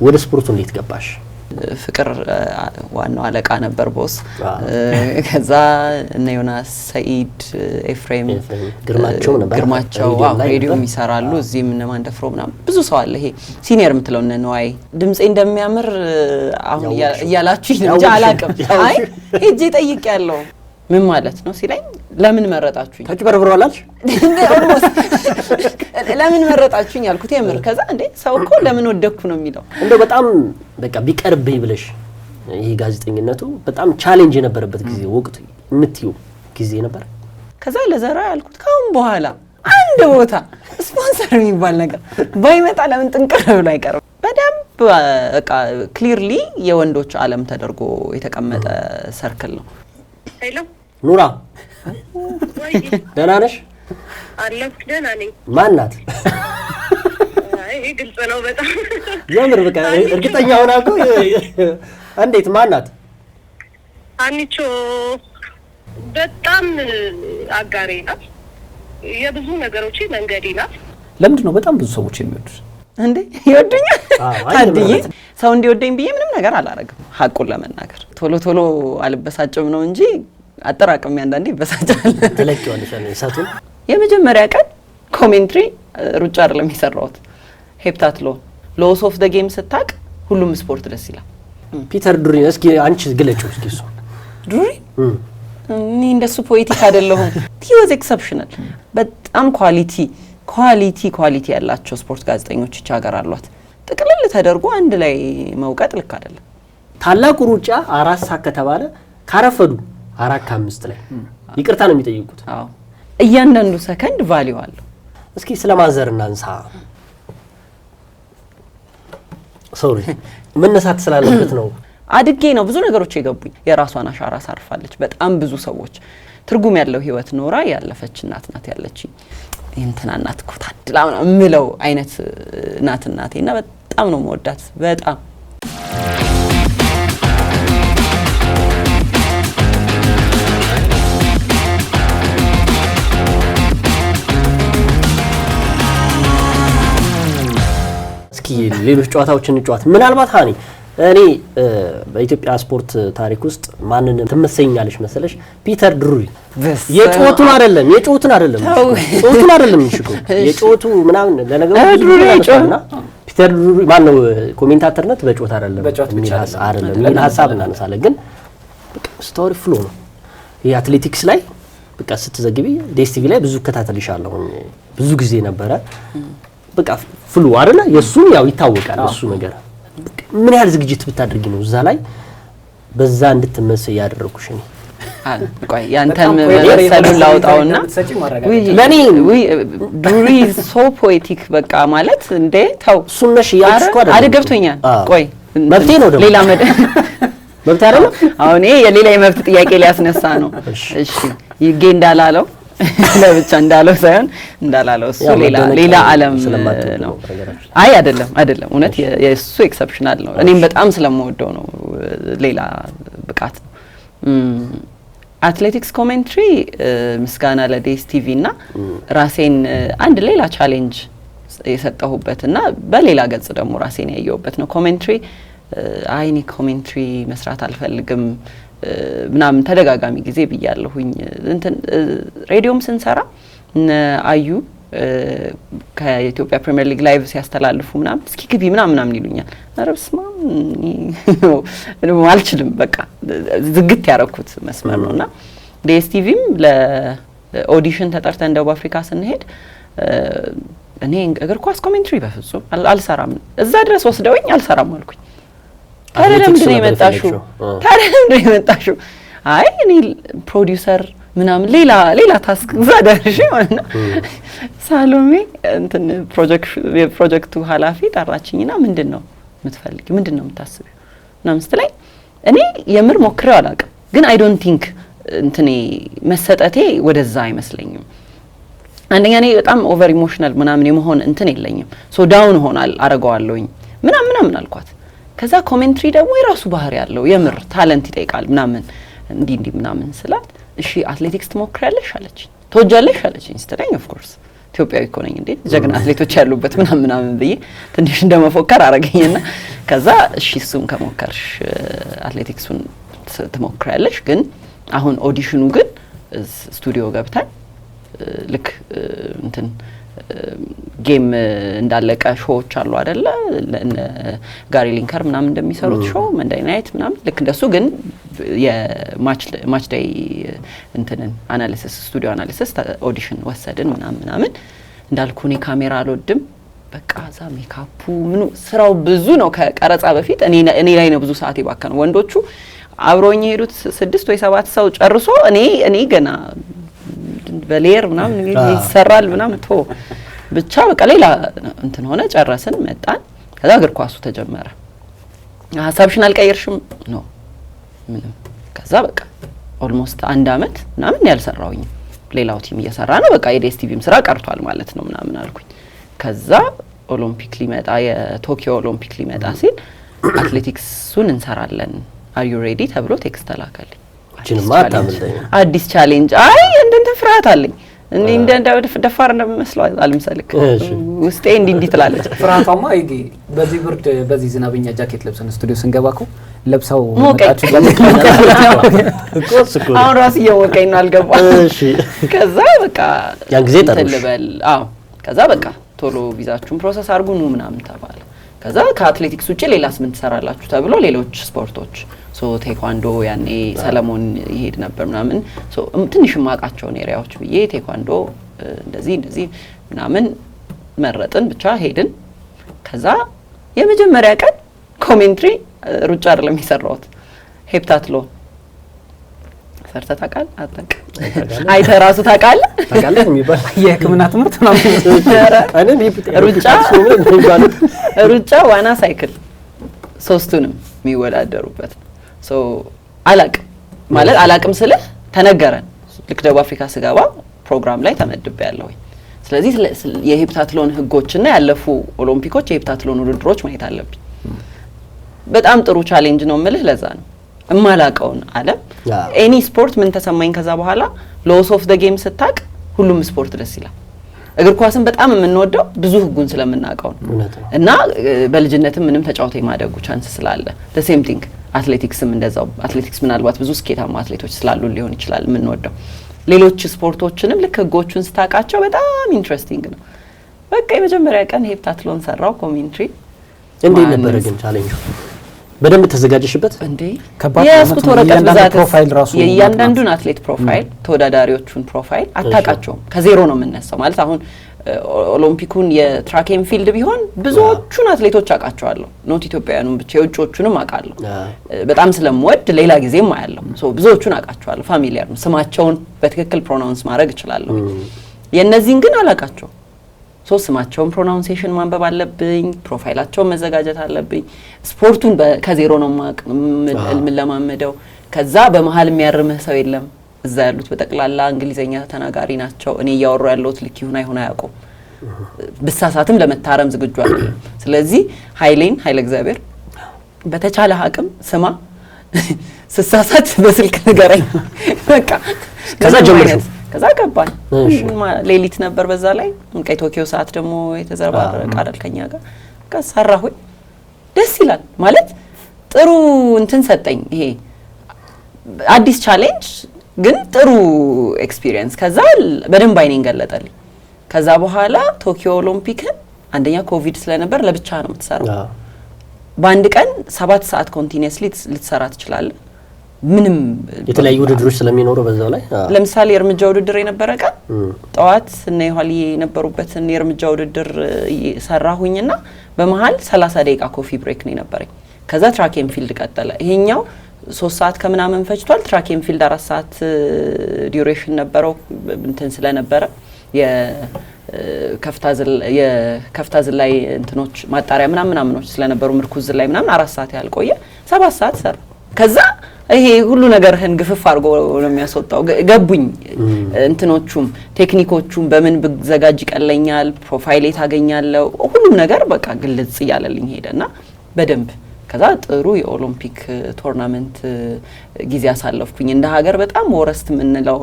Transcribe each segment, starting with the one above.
ወደ ስፖርቱ እንዴት ገባሽ? ፍቅር ዋናው አለቃ ነበር ቦስ ከዛ እነ ዮናስ ሰኢድ ኤፍሬም ግርማቸው ሬዲዮ ይሰራሉ እዚህም እነ ማንደፍሮ ምናምን ብዙ ሰው አለ ይሄ ሲኒየር ምትለው እነ ነዋይ ድምጼ እንደሚያምር አሁን ያላችሁ እንጂ አላቅም አይ ሄጄ ጠይቄያለሁ ምን ማለት ነው ሲለኝ ለምን መረጣችሁኝ ተጭበርብሯል አልሽ ለምን መረጣችሁኝ አልኩት የምር ከዛ እንዴ ሰው እኮ ለምን ወደኩ ነው የሚለው እንደው በጣም በቃ ቢቀርብኝ ብለሽ ይሄ ጋዜጠኝነቱ በጣም ቻሌንጅ የነበረበት ጊዜ ወቅቱ እንትዩ ጊዜ ነበር ከዛ ለዘራ ያልኩት ካሁን በኋላ አንድ ቦታ ስፖንሰር የሚባል ነገር ባይመጣ ለምን ጥንቅር ብሎ አይቀርም በደንብ በቃ ክሊርሊ የወንዶች ዓለም ተደርጎ የተቀመጠ ሰርክል ነው ሄሎ ኑራ ደህና ነሽ አለሁ ደህና ነኝ ማን ናት አይ ግልጽ ነው በጣም የምር በቃ እርግጠኛ ሆና እኮ እንዴት ማን ናት አንቺ በጣም አጋሬ ናት የብዙ ነገሮች መንገዴ ናት ለምንድን ነው በጣም ብዙ ሰዎች የሚወዱት እንዴ ይወዱኛል ታድዬ ሰው እንዲወደኝ ብዬ ምንም ነገር አላረግም ሐቁን ለመናገር ቶሎ አልበሳጭም ነው እንጂ አጠራቅም ያንዳንዴ በሳጫል ተለቅቷልሽ ሰቱን የመጀመሪያ ቀን ኮሜንትሪ ሩጫ አይደለም ይሰራውት ሄፕታትሎ ሎስ ኦፍ ዘ ጌም ስታቅ ሁሉም ስፖርት ደስ ይላል ፒተር ዱሪ እስኪ አንቺ ግለጪው እስኪ እሱ ዱሪ እኔ እንደሱ ፖኤቲክ አይደለሁም he was exceptional በጣም ኳሊቲ ያላቸው ስፖርት ጋዜጠኞች እቺ ሀገር አሏት ጥቅልል ተደርጎ አንድ ላይ መውቀጥ ልክ አይደለም ታላቁ ሩጫ 4 ሰዓት ከተባለ ካረፈዱ 4:05 ላይ ይቅርታ ነው የሚጠይቁት አዎ እያንዳንዱ ሰከንድ ቫልዩ አለው እስኪ ስለማዘር እናንሳ ሶሪ መነሳት ስላለበት ነው አድጌ ነው ብዙ ነገሮች የገቡኝ የራሷን አሻራ ሳርፋለች በጣም ብዙ ሰዎች ትርጉም ያለው ህይወት ኖራ ያለፈች እናት ናት ያለችኝ እንትና እናት እኮ ታድላ ምለው አይነት እናቴና በጣም ነው የምወዳት በጣም እስኪ ሌሎች ጨዋታዎችን እንጫወት ምናልባት ሃኒ እኔ በኢትዮጵያ ስፖርት ታሪክ ውስጥ ማንንም ትመስኛለሽ መሰለሽ ፒተር ድሩሪ የጮቱን አይደለም እሺ የጮቱ ምናምን ለነገሩ ድሩሪ ጮና ፒተር ድሩሪ ማነው ኮሜንታተርነት በጮት አይደለም ምን ሐሳብ እናነሳለን ግን ስቶሪ ፍሎ ነው የአትሌቲክስ ላይ በቃ ስትዘግቢ ዴስቲቪ ላይ ብዙ ከታተልሻለሁ ብዙ ጊዜ ነበረ በቃ ፍሉ አይደለ የሱም ያው ይታወቃል እሱ ነገር ምን ያህል ዝግጅት ብታደርጊ ነው እዛ ላይ በዛ እንድትመስል ያደረኩሽ ነው ቆይ ያንተም መሰሉን ላውጣውና ለኔ ዱሪ ሶ ፖኤቲክ በቃ ማለት እንዴ ታው ሱነሽ ያልሽው አይደል ገብቶኛል ቆይ መብቴ ነው ደግሞ ሌላ መብት አይደለም አሁን ይሄ የሌላ የመብት ጥያቄ ሊያስነሳ ነው እሺ ይጌ እንዳላለው ለብቻ እንዳለው ሳይሆን እንዳላለው እሱ ሌላ ዓለም ነው አይ አይደለም እውነት የሱ ኤክሰፕሽናል ነው እኔም በጣም ስለምወደው ነው ሌላ ብቃት ነው አትሌቲክስ ኮሜንትሪ ምስጋና ለዴስ ቲቪ እና ራሴን አንድ ሌላ ቻሌንጅ የሰጠሁበትና በሌላ ገጽ ደግሞ ራሴን ያየሁበት ነው ኮሜንትሪ አይኒ ኮሜንትሪ መስራት አልፈልግም ምናምን ተደጋጋሚ ጊዜ ብያለሁኝ እንትን ሬዲዮም ስንሰራ አዩ ከኢትዮጵያ ፕሪሚየር ሊግ ላይቭ ሲያስተላልፉ ምናምን እስኪ ግቢ ምናምን ይሉኛል አረብስማ አልችልም በቃ ዝግት ያረኩት መስመር ነውና ዲኤስቲቪም ለኦዲሽን ተጠርተን ደቡብ አፍሪካ ስንሄድ እኔ እግር ኳስ ኮሜንትሪ በፍጹም አልሰራም እዛ ድረስ ወስደውኝ አልሰራም አልኩኝ ታዲያ ለምንድን ነው የመጣሽው አይ እኔ ፕሮዲዩሰር ምናምን ሌላ ታስክ ዛደርሽ ማለት ነው ሳሎሜ እንትን ፕሮጀክቱ ኃላፊ ጠራችኝና ምንድነው የምትፈልጊው ምንድነው የምታስቢው ምናምን ስትለኝ እኔ የምር ሞክሬው አላውቅም ግን አይ ዶንት ቲንክ እንትኔ መሰጠቴ ወደዛ አይመስለኝም አንደኛ እኔ በጣም ኦቨር ኢሞሽናል ምናምን የመሆን እንትን የለኝም ሶ ዳውን ሆናል አረጋዋለሁኝ ምናምን አልኳት ከዛ ኮሜንትሪ ደግሞ የራሱ ባህሪ ያለው የምር ታለንት ይጠይቃል ምናምን እንዲ ምናምን ስላት እሺ አትሌቲክስ ትሞክሪያለሽ አለች ተወጃለሽ አለችኝ ስትለኝ ኦፍ ኮርስ ኢትዮጵያዊ እኮ ነኝ እንዴ ጀግና አትሌቶች ያሉበት ምናምን ብዬ ትንሽ እንደመፎከር አረገኝና ከዛ እሺ እሱን ከሞከርሽ አትሌቲክሱን ትሞክሪያለሽ ግን አሁን ኦዲሽኑ ግን ስቱዲዮ ገብተን ልክ እንትን ጌም እንዳለቀ ሾዎች አሉ አይደለ ጋሪ ሊንከር ምናምን እንደሚሰሩት ሾው መንዳይ ናይት ምናምን ልክ እንደሱ ግን የማች ዴይ እንትንን አናሊሲስ ስቱዲዮ አናሊሲስ ኦዲሽን ወሰድን ምናምን እንዳልኩ እኔ ካሜራ አልወድም በቃ ዛ ሜካፑ ምኑ ስራው ብዙ ነው ከቀረጻ በፊት እኔ ላይ ነው ብዙ ሰዓት ይባከነው ወንዶቹ አብሮኝ ሄዱት 6 ወይ 7 ሰው ጨርሶ እኔ ገና በሌየር ምናምን ይሰራል ምናምን ቶ ብቻ በቃ ሌላ እንትን ሆነ ጨረስን መጣን ከዛ እግር ኳሱ ተጀመረ ሀሳብሽን አልቀየርሽም ነው ምንም ከዛ በቃ ኦልሞስት 1 አመት ምናምን ያልሰራውኝ ሌላው ቲም እየሰራ ነው በቃ የዲኤስቲቪም ስራ ቀርቷል ማለት ነው ምናምን አልኩኝ ከዛ ኦሎምፒክ ሊመጣ የቶኪዮ ኦሎምፒክ ሊመጣ ሲል አትሌቲክሱን እንሰራለን አር ዩ ሬዲ ተብሎ ቴክስት ተላከልኝ አዲስ ቻሌንጅ አይ እንደ ፍርሃት አለኝ እንደ ደፋር እንደምመስለው አልምሰልክ ውስጤ እንዲህ ትላለች ፍርሃቷማ ይሄ በዚህ ብርድ በዚህ ዝናብኛ ጃኬት ለብሰን ስቱዲዮ ስንገባኩ ለብሰው መጣችሁ አሁን ራስ እየወቀኝ ነው አልገባ እሺ ከዛ በቃ ያን ጊዜ ጠርሽ አዎ ከዛ በቃ ቶሎ ቪዛችሁን ፕሮሰስ አድርጉ ነው ምናምን ተባለ ከዛ ከአትሌቲክስ ውጪ ሌላስ ምን ትሰራላችሁ ተብሎ ሌሎች ስፖርቶች ሶ ቴኳንዶ ያኔ ሰለሞን ይሄድ ነበር ምናምን ሶ ትንሽ ማቃቸው ኤሪያዎች ብዬ ቴኳንዶ እንደዚህ ምናምን መረጥን ብቻ ሄድን ከዛ የመጀመሪያ ቀን ኮሜንትሪ ሩጫ አይደለም የሰራሁት ሄፕታትሎን ሰርተህ ታውቃለህ አታውቅም አይተህ ራሱ ታውቃለህ የሚባል የህክምና ትምህርት ነው ሩጫ ዋና ሳይክል ሶስቱንም የሚወዳደሩበት ሶ አላቅም ማለት አላቅም ስልህ ተነገረን ልክ ደቡብ አፍሪካ ስገባ ፕሮግራም ላይ ተመድቤያለሁ ስለዚህ የሄፕታትሎን ህጎችና ያለፉ ኦሎምፒኮች የሄፕታትሎን ውድድሮች ማየት አለብኝ በጣም ጥሩ ቻሌንጅ ነው የምልህ ለዛ ነው እማላቀውን ዓለም ኤኒ ስፖርት ምን ተሰማኝ ከዛ በኋላ ሎስ ኦፍ ዘ ጌም ስታቅ ሁሉም ስፖርት ደስ ይላል እግር ኳስን በጣም የምንወደው ብዙ ህጉን ስለምናቀው እና በልጅነትም ምንም ተጫውተው ማደጉ ቻንስ ስላለ the same thing አትሌቲክስም እንደዛው አትሌቲክስ ምናልባት ብዙ ስኬታማ አትሌቶች ስላሉ ሊሆን ይችላል የምንወደው ሌሎች ስፖርቶችንም ልክ ህጎቹን ስታቃቸው በጣም ኢንትረስቲንግ ነው በቃ የመጀመሪያ ቀን ሄፕታትሎን ሰራው ኮሜንትሪ እንዴት ነበር ግን ቻሌንጁ በደንብ ተዘጋጀሽበት እንዴ ያስኩት ወረቀት ብዛት የእያንዳንዱን አትሌት ፕሮፋይል ተወዳዳሪዎቹን ፕሮፋይል አታቃቸውም ከዜሮ ነው የምነሳው ማለት አሁን ኦሎምፒኩን የትራክ ኤንድ ፊልድ ቢሆን ብዙዎቹን አትሌቶች አቃቸዋለሁ ኖት ኢትዮጵያውያኑን ብቻ የውጮቹንም አቃለሁ በጣም ስለምወድ ሌላ ጊዜም አያለሁ ሶ ብዙዎቹን አቃቸዋለሁ ፋሚሊያር ነው ስማቸውን በትክክል ፕሮናውንስ ማድረግ እችላለሁ የነዚህን ግን አላቃቸው ሶ ስማቸውን ፕሮናውንሴሽን ማንበብ አለብኝ ፕሮፋይላቸውን መዘጋጀት አለብኝ ስፖርቱን ከዜሮ ነው ለማመደው ከዛ በመሃል የሚያርምህ ሰው የለም እዛ ያሉት በጠቅላላ እንግሊዘኛ ተናጋሪ ናቸው እኔ ያወራው ያለውት ልክ ይሁን አይሁን አያውቁም ብሳሳትም ለመታረም ዝግጁ አይደለም ስለዚህ ኃይለ እግዚአብሔር በተቻለ አቅም ስማ ስሳሳት በስልክ ንገረኝ በቃ ከዛ ጀምሮ ከዛ ገባኝ ሌሊት ነበር በዛ ላይ እንቀይ ቶኪዮ ሰዓት ደግሞ የተዘረባረቀ አይደል ከኛ ጋር ከሰራሁኝ ደስ ይላል ማለት ጥሩ እንትን ሰጠኝ ይሄ አዲስ ቻሌንጅ ግን ጥሩ ኤክስፒሪየንስ ከዛ በደንብ አይኔን ገለጠልኝ ከዛ በኋላ ቶኪዮ ኦሎምፒክን አንደኛ ኮቪድ ስለነበር ለብቻ ነው የምትሰራው በአንድ ቀን 7 ሰዓት ኮንቲኒየስሊ ልትሰራ ትችላለህ ምንም የተለያዩ ውድድሮች ስለሚኖሩ በዛው ላይ ለምሳሌ የእርምጃ ውድድር የነበረ ቀን ጠዋት እና ይኋሊ የነበሩበትን የእርምጃ ውድድር ሰራሁኝና በመሃል 30 ደቂቃ ኮፊ ብሬክ ነው የነበረኝ ከዛ ትራክ ኤንድ ፊልድ ቀጠለ ይሄኛው 3 ሰዓት ከምናምን ፈጅቷል ትራክ ኤንድ ፊልድ 4 ሰዓት ዲዩሬሽን ነበረው እንትን ስለነበረ የከፍታ ዝላይ እንትኖች ማጣሪያ ምናምኖች ስለነበሩ ምርኩዝ ላይ ምናምን 4 ሰዓት ያልቆየ 7 ሰዓት ሰራ ከዛ ይሄ ሁሉ ነገርህን ግፍፍ አድርጎ ነው የሚያስወጣው ገቡኝ እንትኖቹም ቴክኒኮቹም በምን በዘጋጅ ይቀለኛል ፕሮፋይል ታገኛለው ሁሉም ነገር በቃ ግልጽ ያለልኝ ሄደና በደንብ ከዛ ጥሩ የኦሎምፒክ ቶርናመንት ጊዜ አሳለፍኩኝ እንደ ሀገር በጣም ወረስት ምንለው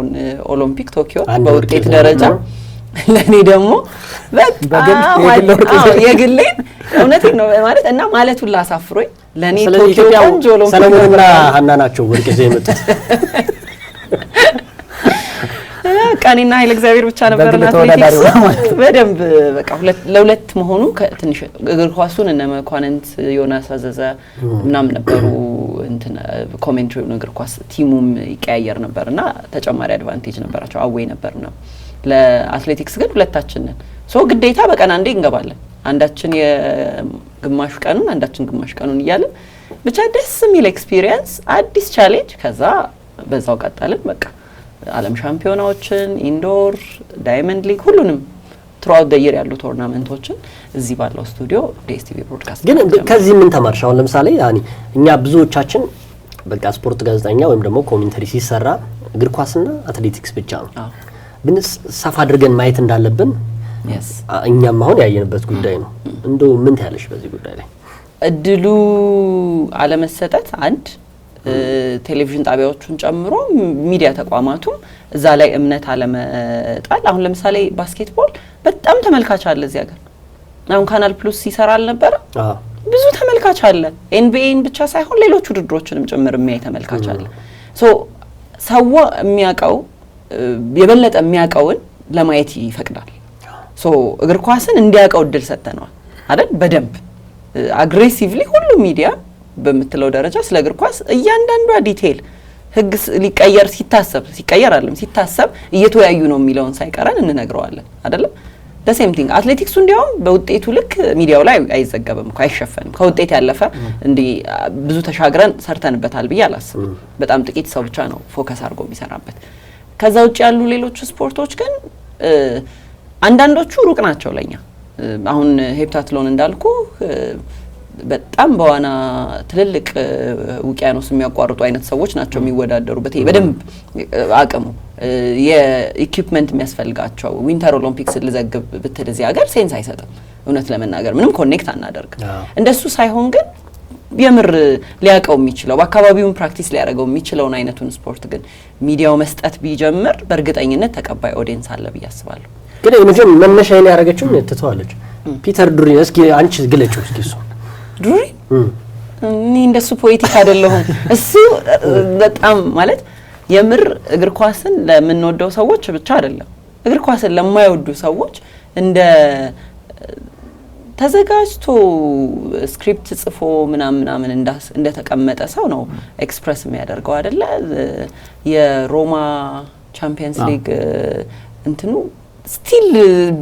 ኦሎምፒክ ቶኪዮ በውጤት ደረጃ ለኔ ደግሞ በጣም የግሌን እውነቴን ነው ማለት እና ማለቱን ላሳፍሮኝ ለኔ ቶኪዮ ቆንጆ ነው ሰለሞንና ሀና ናቸው ወርቅ ይዘው የመጡት ቀኒና ኃይለ እግዚአብሔር ብቻ ነበርና አትሌቲክስ በደንብ በቃ ለሁለት መሆኑ ትንሽ እግር ኳሱን እነ መኳንንት ዮናስ አዘዘ ምናምን ነበሩ እንትን ኮሜንትሪው እግር ኳስ ቲሙም ይቀያየር ነበርና ተጨማሪ አድቫንቴጅ ነበራቸው አዌይ ነበርና ለአትሌቲክስ ግን ሁለታችን ነን ሶ ግዴታ በቀን አንዴ እንገባለን አንዳችን የግማሽ ቀኑን አንዳችን ግማሽ ቀኑን ይያለ ብቻ ደስ የሚል ኤክስፒሪየንስ አዲስ ቻሌንጅ ከዛ በዛው ቀጣለን በቃ ዓለም ሻምፒዮናዎችን ኢንዶር ዳይመንድ ሊግ ሁሉንም throughout the year ያሉ ቶርናመንቶችን እዚህ ባለው ስቱዲዮ ዲኤስቲቪ ብሮድካስት ግን ከዚህ ምን ተማርሽ አሁን ለምሳሌ ያኒ እኛ ብዙዎቻችን በቃ ስፖርት ጋዜጠኛ ወይም ደግሞ ኮሜንተሪ ሲሰራ እግር ኳስና አትሌቲክስ ብቻ ነው ግን ሰፋ አድርገን ማየት እንዳለብን እኛም አሁን ያየንበት ጉዳይ ነው እንደው ምን ታያለሽ በዚህ ጉዳይ ላይ እድሉ አለመሰጠት አንድ ቴሌቪዥን ጣቢያዎቹን ጨምሮ ሚዲያ ተቋማቱም እዛ ላይ እምነት አለመጣል አሁን ለምሳሌ ባስኬትቦል በጣም ተመልካች አለ እዚህ ሀገር አሁን ካናል ፕሉስ ይሰራል ነበር ብዙ ተመልካች አለ ኤንቢኤን ብቻ ሳይሆን ሌሎች ውድድሮችንም ጭምር የሚያይ ተመልካች አለ ሶ ሰው የሚያቀው የበለጠ የሚያቀውን ለማየት ይፈቅዳል ሶ እግር ኳስን እንዲያቀው እድል ሰጥተናል አይደል በደንብ አግሬሲቭሊ ሁሉ ሚዲያ በመትለው ደረጃ ስለ እግር ኳስ እያንዳንዷ ዲቴል ህግ ሊቀየር ሲቀየር አይደለም ሲታሰብ እየተወያዩ ነው የሚለውን ሳይቀረን እንነግረዋለን አይደል the same thing አትሌቲክሱ እንዲያውም በውጤቱ ልክ ሚዲያው ላይ አይዘገበም አይሸፈንም ከውጤት ያለፈ እንዲ ብዙ ተሻግረን ሰርተንበታል ብዬ አላስብም በጣም ጥቂት ሰው ብቻ ነው ፎከስ አድርጎ የሚሰራበት ከዛ ውጭ ያሉ ሌሎች ስፖርቶች ግን አንዳንዶቹ ሩቅ ናቸው ለኛ አሁን ሄፕታትሎን እንዳልኩ በጣም በዋና ትልልቅ ውቅያኖስ የሚያቋርጡ አይነት ሰዎች ናቸው የሚወዳደሩበት በደንብ አቅሙ የኢኩዊፕመንት የሚያስፈልጋቸው ዊንተር ኦሎምፒክስ ለዘግብ በተደዚህ ሀገር ሴንስ አይሰጥም እውነት ለመናገር ምንም ኮኔክት አናደርግ እንደሱ ሳይሆን ግን የምር ሊያቀው የሚችለው በአካባቢውን ፕራክቲስ ሊያደርገው የሚችለውን አይነቱን ስፖርት ግን ሚዲያው መስጠት ቢጀምር በእርግጠኝነት ተቀባይ ኦዲየንስ አለ ብዬ አስባለሁ ግን የመጀመ መነሻ ላይ ያረጋችው ተተዋለች ፒተር ዱሪን እስኪ አንቺ ግለጪው እስኪ እሱ ዱሪ እኔ እንደሱ ፖኤቲክ አይደለሁም እሱ በጣም ማለት የምር እግር ኳስን ለምንወደው ሰዎች ብቻ አይደለም እግር ኳስን ለማይወዱ ሰዎች እንደ ተዘጋጅቶ ስክሪፕት ጽፎ ምናምን እንደ ተቀመጠ ሰው ነው ኤክስፕረስ የሚያደርገው አይደለ የሮማ ቻምፒየንስ ሊግ እንትኑ ስቲል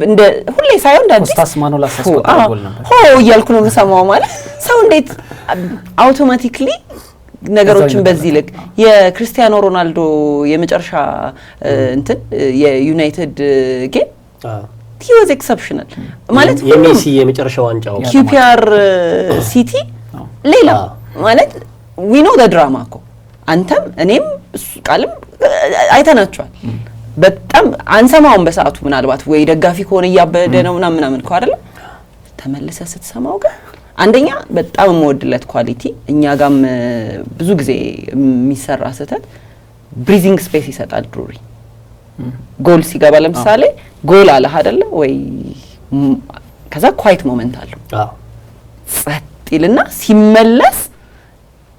እንደ ሁሌ ሳይሆን እንዳዲስ ኮስታስ ማኖላስ አስቆጥሯል ነበር ይያልኩ ነው መሰማው ማለት ሰው እንዴት አውቶማቲካሊ ነገሮችን በዚህ ልክ የክሪስቲያኖ ሮናልዶ የመጨረሻ እንትን የዩናይትድ ጌም he was exceptional ማለት የሜሲ የመጨረሻ ዋንጫው ኪፒአር ሲቲ ሌላ ማለት we know the drama እኮ አንተም እኔም ቃልም አይተናቸዋል በጣም አንሰማውን በሰዓቱ ምናልባት ወይ ደጋፊ ከሆነ ያበደ ነው ምናምን እኮ አይደል ተመለሰ ስትሰማው ጋር አንደኛ በጣም ሞድለት ኳሊቲ እኛ ጋም ብዙ ጊዜ የሚሰራ ሰተት ብሪዚንግ ስፔስ ይሰጣል ድሩሪ ጎል ሲገባ ለምሳሌ ጎል አለ አይደለ ወይ ከዛ ኳይት ሞመንት አለው ጸጥ ይልና ሲመለስ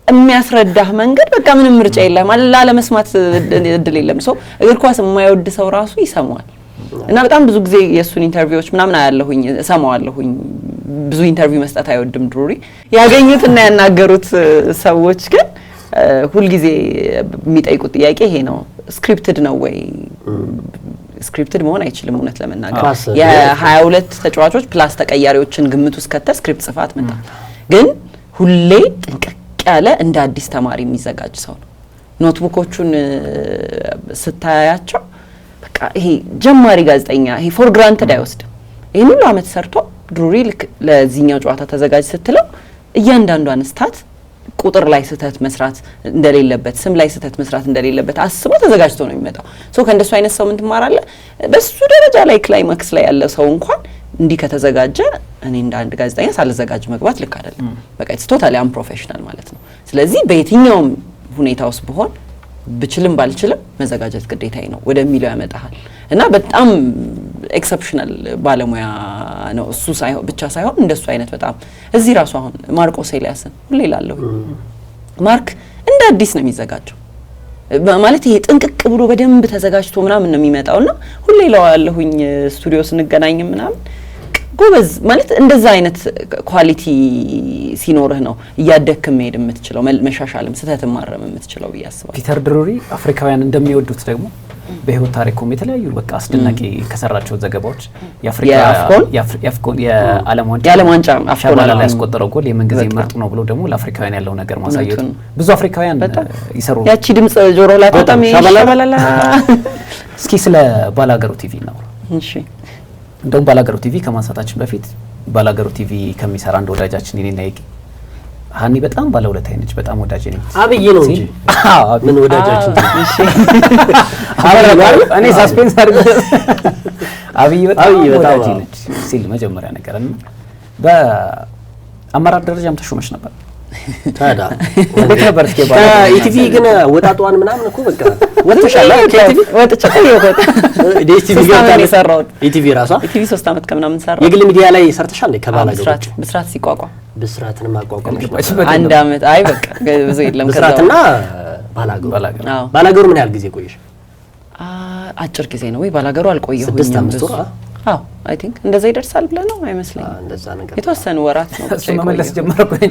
የሚያስረዳህ መንገድ በቃ ምንም ምርጫ የለም አላለ መስማት እድል የለም ሰው እግር ኳስ የማይወድ ሰው ራሱ ይሰማዋል እና በጣም ብዙ ጊዜ የሱን ኢንተርቪዎች ምናምን አያለሁኝ ሰማዋለሁኝ ብዙ ኢንተርቪው መስጠት አይወድም ድሩሪ ያገኙትና ያናገሩት ሰዎች ግን ሁሉ ጊዜ የሚጠይቁት ጥያቄ ይሄ ነው ስክሪፕትድ ነው ወይ ስክሪፕትድ መሆን አይችልም እውነት ለመናገር የ22 ተጫዋቾች ፕላስ ተቀያሪዎችን ግምት ውስጥ ከተ ስክሪፕት ጽፋት መጣ ግን ሁሌ ጥንቅቅ ያለ እንደ አዲስ ተማሪ የሚዘጋጅ ሰው ነው ኖትቡኮቹን ስታያቸው በቃ ይሄ ጀማሪ ጋዜጠኛ ይሄ ፎር ግራንትድ አይወስድም ይሄን ሁሉ አመት ሰርቶ ድሩሪ ልክ ለዚህኛው ጨዋታ ተዘጋጅ ስትለው እያንዳንዷን ስታት ቁጥር ላይ ስተት መስራት እንደሌለበት ስም ላይ ስተት መስራት እንደሌለበት አስቦ ተዘጋጅቶ ነው የሚመጣው ሶ ከእንደሱ አይነት ሰው ምን ትማራለ በሱ ደረጃ ላይ ክላይማክስ ላይ ያለ ሰው እንኳን እንዲ ከተዘጋጀ እኔ እንደ አንድ ጋዜጠኛ ሳልዘጋጅ መግባት ልክ አይደለም በቃ ኢትስ ቶታሊ አንፕሮፌሽናል ማለት ነው ስለዚህ በየትኛውም ሁኔታ ውስጥ ቢሆን ብችልም ባልችልም መዘጋጀት ግዴታዬ ነው ወደሚለው ያመጣሃል እና በጣም ኤክሰፕሽናል ባለሙያ ነው እሱ ብቻ ሳይሆን እንደሱ አይነት በጣም እዚህ ራሱ አሁን ማርቆስ ኤልያስን ሁሌ እላለሁ ማርክ እንደ አዲስ ነው የሚዘጋጀው ማለት ይሄ ጥንቅቅ ብሎ በደንብ ተዘጋጅቶ ምናምን ነው የሚመጣውና ሁሌ እለዋለሁኝ ስቱዲዮ ስንገናኝ ምናምን ጎበዝ ማለት እንደዛ አይነት ኳሊቲ ሲኖርህ ነው እያደክም መሄድ የምትችለው መሻሻልም ስተት ማረም የምትችለው ብያስባለሁ። ፒተር ድሩሪ አፍሪካውያን እንደሚወዱት ደግሞ በህይወት ታሪኩም የተለያዩ በቃ አስደናቂ ከሰራቸው ዘገባዎች የአፍሪካን የዓለም ዋንጫ አፍሪካ ላይ ያስቆጠረው ጎል የምንጊዜ ምርጡ ነው ብሎ ደግሞ ለአፍሪካውያን ያለው ነገር ማሳየቱ ብዙ አፍሪካውያን ይሰሩ ያቺ ድምጽ ጆሮ ላይ በጣም ሻባላላ እስኪ ስለ ባላገሩ ቲቪ ነው እሺ እንደውም ባላገሩ ቲቪ ከማንሳታችን በፊት ባላገሩ ቲቪ ከሚሰራ አንድ ወዳጃችን እኔና ይቂ ሀኒ በጣም ባለውለታዬ ነች በጣም ወዳጄ ነኝ አብይ ነው እንጂ ምን ወዳጃችን እሺ እኔ ሳስፔንስ አድርገ አብይ በጣም ወዳጄ ነች ሲል መጀመሪያ ነገርና በአመራር ደረጃም ተሾመች ነበር ታዲያ ነበር እስኪ ባላ ኢቲቪ ግን ወጣቷን ምናምን እኮ በቃ ወጥተሻል ከኢቲቪ ወጥቻለሁ ዲኤስቲቪ ጋር የሰራው ኢቲቪ ራሷ ኢቲቪ 3 አመት ከምናምን ሰራው የግል ሚዲያ ላይ ሰርተሻል ከባላገሩ ብስራት ሲቋቋም ብስራትን ማቋቋም አንድ አመት አይ በቃ ብዙ የለም ከዛ ብስራትና ባላገሩ ምን ያህል ጊዜ ቆየሽ? አጭር ጊዜ ነው ወይ ባላገሩ አልቆየሁኝም 6 ወር አዎ አይ ቲንክ እንደዛ ይደርሳል ብለ ነው አይመስልኝ እንደዛ ነገር የተወሰኑ ወራት ነው እሱ መመለስ ጀመረ ቆይ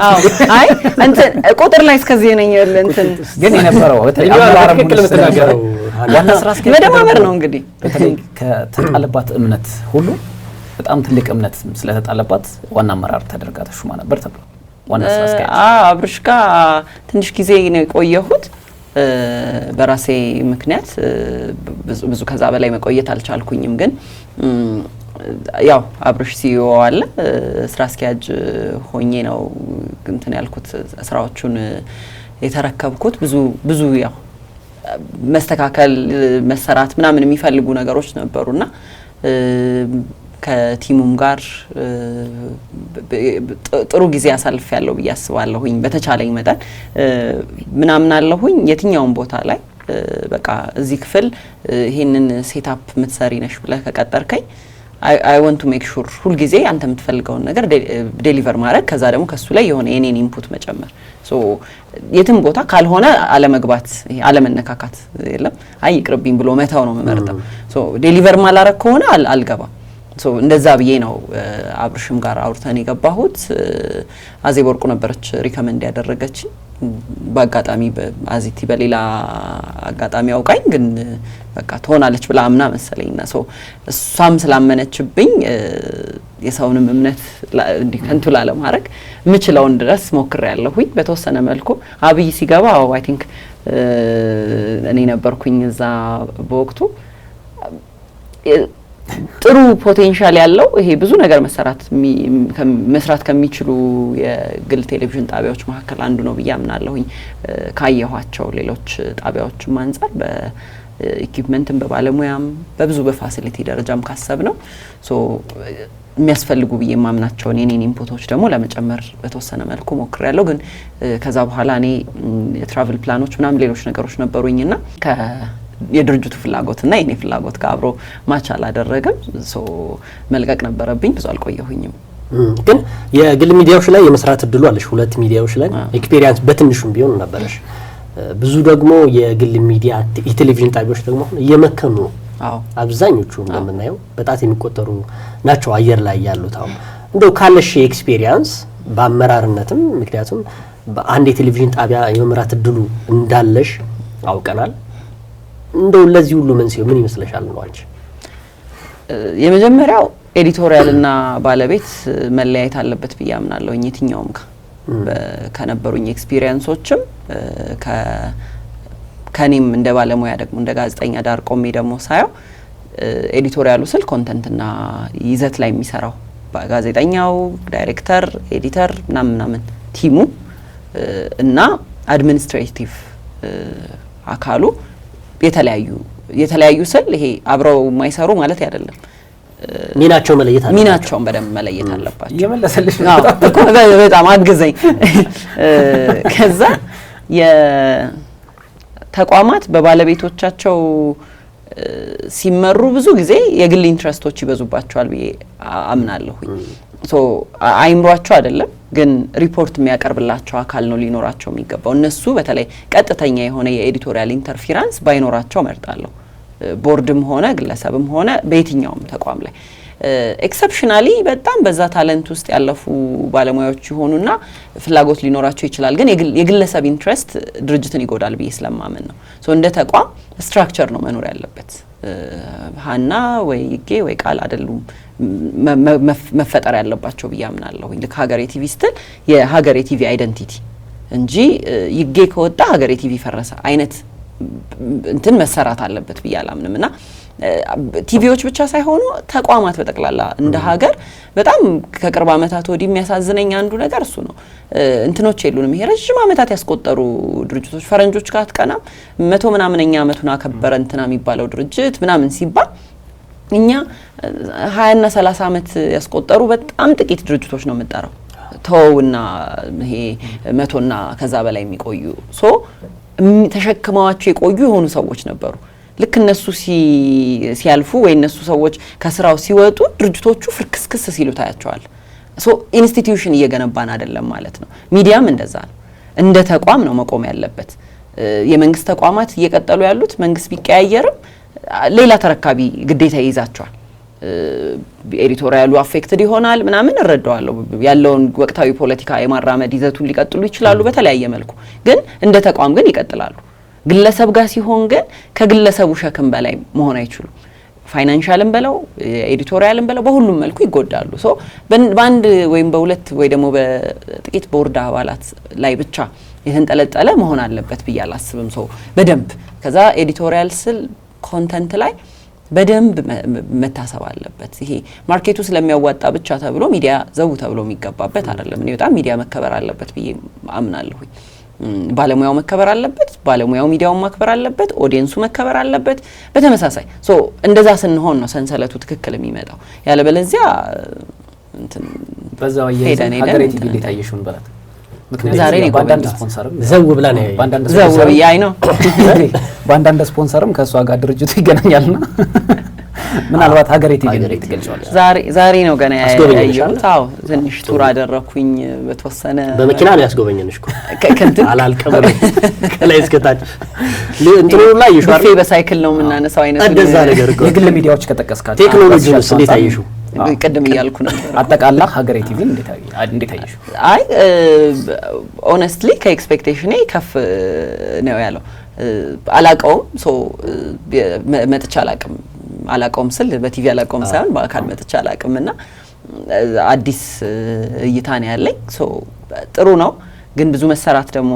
አይ እንትን ቁጥር ላይ እስከዚህ ነኝ እንትን ግን የነበረው አመራር ምን ተናገረው ዋና ስራ አስኪያጅ መደማመር ነው እንግዲህ በተለይ ከተጣለባት እምነት ሁሉ በጣም ትልቅ እምነት ስለተጣለባት ዋና አመራር ተደርጋ ተሹማ ነበር ተብሎ ዋና ስራ አስኪያጅ አብርሽ ጋር ትንሽ ጊዜ ነው የቆየሁት በራሴ ምክንያት ብዙ ከዛ በላይ መቆየት አልቻልኩኝም ግን ያው አብርሽ ሲኦ አለ ስራ አስኪያጅ ሆኜ ነው እንትን ያልኩት ስራዎቹን የተረከብኩት ብዙ ያው መስተካከል መሰራት ምናምን የሚፈልጉ ነገሮች ነበሩና ከቲሙም ጋር ጥሩ ጊዜ አሳልፍ ያለው በያስባለሁኝ በተቻለኝ መጠን ምናምን አለሁኝ የትኛውን ቦታ ላይ በቃ እዚህ ክፍል ይሄንን ሴትአፕ ምትሰሪ ነሽ ብለ ከቀጠርከኝ I want to make sure ሁሉ ጊዜ አንተ የምትፈልገውን ነገር ዴሊቨር ማድረግ ከዛ ደግሞ ከሱ ላይ የሆነ የኔን ኢንፑት መጨመር ሶ የትም ቦታ ካልሆነ አለመግባት አለመነካካት የለም አይቅርብኝ ብሎ መታው ነው መመረጠው ሶ ዴሊቨር ማላረክ ከሆነ አልገባም ሶ እንደዛ ብዬ ነው አብርሽም ጋር አውርተን የገባሁት አዜብ ወርቁ ነበረች ሪከመንድ ያደረገች በአጋጣሚ በአዚቲ በሌላ አጋጣሚ አውቃኝ ግን በቃ ትሆናለች ብላ አምና መሰለኝና ሶ እሷም ስላመነችብኝ የሰውንም እምነት እንዲከንቱ ለማድረግ ምችለውን ድረስ ሞክሬያለሁኝ በተወሰነ መልኩ አብይ ሲገባ አይ ቲንክ እኔ ነበርኩኝ እዛ በወቅቱ ጥሩ ፖቴንሻል ያለው ይሄ ብዙ ነገር መስራት ከሚችሉ የግል ቴሌቪዥን ጣቢያዎች መካከል አንዱ ነው ብያምናለሁኝ ካየኋቸው ሌሎች ጣቢያዎችም አንፃር በኢኩዊፕመንትም በባለሙያም በብዙ በፋሲሊቲ ደረጃም ካሰብ ነው ሶ የሚያስፈልጉ በየማምናቸው የኔን ኢንፑቶች ደግሞ ለመጨመር በተወሰነ መልኩ ሞክሬያለሁ ግን ከዛ በኋላ እኔ የትራቨል ፕላኖች ምናምን ሌሎች ነገሮች ነበሩኝና የድርጅቱ ፍላጎትና የኔ ፍላጎት ጋር አብሮ ማች አላደረገም ሶ መልቀቅ ነበረብኝ ብዙ አልቆየሁኝም ግን የግል ሚዲያዎች ላይ የመስራት እድሉ አለሽ ሁለት ሚዲያዎች ላይ ኤክስፒሪየንስ በትንሹም ቢሆን ነበርሽ ብዙ ደግሞ የግል ሚዲያ የቴሌቪዥን ጣቢያዎች ደግሞ እየመከኑ አብዛኞቹ እንደምናየው በጣት የሚቆጠሩ ናቸው አየር ላይ ያሉት አሁን እንደው ካለሽ ኤክስፒሪየንስ በአመራርነትም ምክንያቱም በአንድ የቴሌቪዥን ጣቢያ የመምራት እድሉ እንዳለሽ አውቀናል እንደው ለዚህ ሁሉ መንስኤው ምን ይመስልሻል ነው አንቺ የመጀመሪያው ኤዲቶሪያልና ባለቤት መለያየት አለበት ብያምናለሁ የትኛውም ከነበሩኝ ኤክስፒሪየንሶችም ከኔም እንደ ባለሙያ ደግሞ እንደ ጋዜጠኛ ዳር ቆሜ ደግሞ ሳየው ኤዲቶሪያሉ ስል ኮንተንትና ይዘት ላይ የሚሰራው ጋዜጠኛው ዳይሬክተር ኤዲተር ምናምን ቲሙ እና አድሚኒስትሬቲቭ አካሉ የተለያዩ ስል ይሄ አብረው የማይሰሩ ማለት አይደለም ሚናቸውን በደንብ መለየት አለባቸው የመለሰልሽ በጣም አግዘኝ ከዛ የተቋማት በባለቤቶቻቸው ሲመሩ ብዙ ጊዜ የግል ኢንትረስቶች ይበዙባቸዋል ብዬ አምናለሁኝ። ሶ አይምሯቸው አይደለም ግን ሪፖርት የሚያቀርብላቸው አካል ነው ሊኖራቸው የሚገባው። እነሱ በተለይ ቀጥተኛ የሆነ የኤዲቶሪያል ኢንተርፌረንስ ባይኖራቸው መርጣለሁ። ቦርድም ሆነ ግለሰብም ሆነ በየትኛውም ተቋም ላይ ኤክሰፕሽናሊ በጣም በዛ ታለንት ውስጥ ያለፉ ባለሙያዎች ይሆኑና ፍላጎት ሊኖራቸው ይችላል። ግን የግለሰብ ኢንትረስት ድርጅትን ይጎዳል ብዬ ስለማመን ነው። ሶ እንደ ተቋም ስትራክቸር ነው መኖር ያለበት። ሀና ወይ ይጌ ወይ ቃል አይደሉም መፈጠር ያለባቸው ብዬ አምናለሁ። ልክ ሀገሬ ቲቪ ስትል የሀገሬ ቲቪ አይደንቲቲ እንጂ ይጌ ከወጣ ሀገሬ ቲቪ ፈረሰ አይነት እንትን መሰራት አለበት ብዬ አላምንም። እና ቲቪዎች ብቻ ሳይሆኑ ተቋማት በጠቅላላ እንደ ሀገር በጣም ከቅርብ ዓመታት ወዲህ የሚያሳዝነኝ አንዱ ነገር እሱ ነው። እንትኖች የሉንም። ይሄ ረጅም ዓመታት ያስቆጠሩ ድርጅቶች ፈረንጆች ጋር አትቀናም 100 ምናምንኛ ዓመቱን አከበረ እንትና የሚባለው ድርጅት ምናምን ሲባል እኛ 20 እና 30 ዓመት ያስቆጠሩ በጣም ጥቂት ድርጅቶች ነው የምንጠራው። ተውና ይሄ 100 እና ከዛ በላይ የሚቆዩ ተሸክመዋቸው የቆዩ የሆኑ ሰዎች ነበሩ። ልክ እነሱ ሲያልፉ ወይ እነሱ ሰዎች ከስራው ሲወጡ ድርጅቶቹ ፍርክስክስ ሲሉ ታያቸዋል። ኢንስቲትዩሽን እየገነባን አይደለም ማለት ነው። ሚዲያም እንደዛ ነው። እንደ ተቋም ነው መቆም ያለበት። የመንግስት ተቋማት እየቀጠሉ ያሉት መንግስት ቢቀያየርም ሌላ ተረካቢ ግዴታ ይይዛቸዋል። ኤዲቶሪያሉ አፌክትድ ይሆናል ምናምን እረዳዋለሁ። ያለውን ወቅታዊ ፖለቲካ የማራመድ ይዘቱን ሊቀጥሉ ይችላሉ በተለያየ መልኩ። ግን እንደ ተቋም ግን ይቀጥላሉ። ግለሰብ ጋር ሲሆን ግን ከግለሰቡ ሸክም በላይ መሆን አይችሉም። ፋይናንሻልም በለው ኤዲቶሪያልም በለው በሁሉም መልኩ ይጎዳሉ። በአንድ ወይም በሁለት ወይ ደግሞ በጥቂት ቦርድ አባላት ላይ ብቻ የተንጠለጠለ መሆን አለበት ብዬ አላስብም። በደንብ ከዛ ኤዲቶሪያል ስል ኮንተንት ላይ በደንብ መታሰብ አለበት። ይሄ ማርኬቱ ስለሚያዋጣ ብቻ ተብሎ ሚዲያ ዘው ተብሎ የሚገባበት አይደለም። እኔ በጣም ሚዲያ መከበር አለበት ብዬ አምናለሁኝ። ባለሙያው መከበር አለበት፣ ባለሙያው ሚዲያውን ማክበር አለበት፣ ኦዲየንሱ መከበር አለበት። በተመሳሳይ እንደዛ ስንሆን ነው ሰንሰለቱ ትክክል የሚመጣው። ያለበለዚያ እንትን በዛው ሀገሬ ቲቪ እንዴት አየሽውን በላት። ዛሬ ነው ባንዳንድ ስፖንሰርም ዘው ብላ ነው ዘው ያይ ነው ባንዳንድ ስፖንሰርም ከሷ ጋር ድርጅቱ ይገናኛልና ምናልባት ሀገሬ ቲቪ እንዴት ትገልጫለሽ? ዛሬ ነው ገና ያየሁት። አዎ ትንሽ ቱር አደረኩኝ በተወሰነ በመኪና ነው ያስጎበኘንሽ እኮ ከእንትን አላልቀም ከላይ እስከታች እንትኑ ላይ ይሻር በሳይክል ነው የምናነሳው አይነት እንደዛ ነገር እኮ የግል ሚዲያዎች ከጠቀስካቸው ቴክኖሎጂውስ እንዴት አየሽው? ቅድም እያልኩ ነበር። አጠቃላ ሀገሬ ቲቪ እንዴት አየሽው? አይ ኦነስትሊ ከኤክስፔክቴሽኔ ከፍ ነው ያለው። አላቀውም መጥቻ አላቀውም ስል በቲቪ አላቀውም ሳይሆን በአካል መጥቻ አላቅምና አዲስ እይታ ነው ያለኝ። ጥሩ ነው ግን ብዙ መሰራት ደግሞ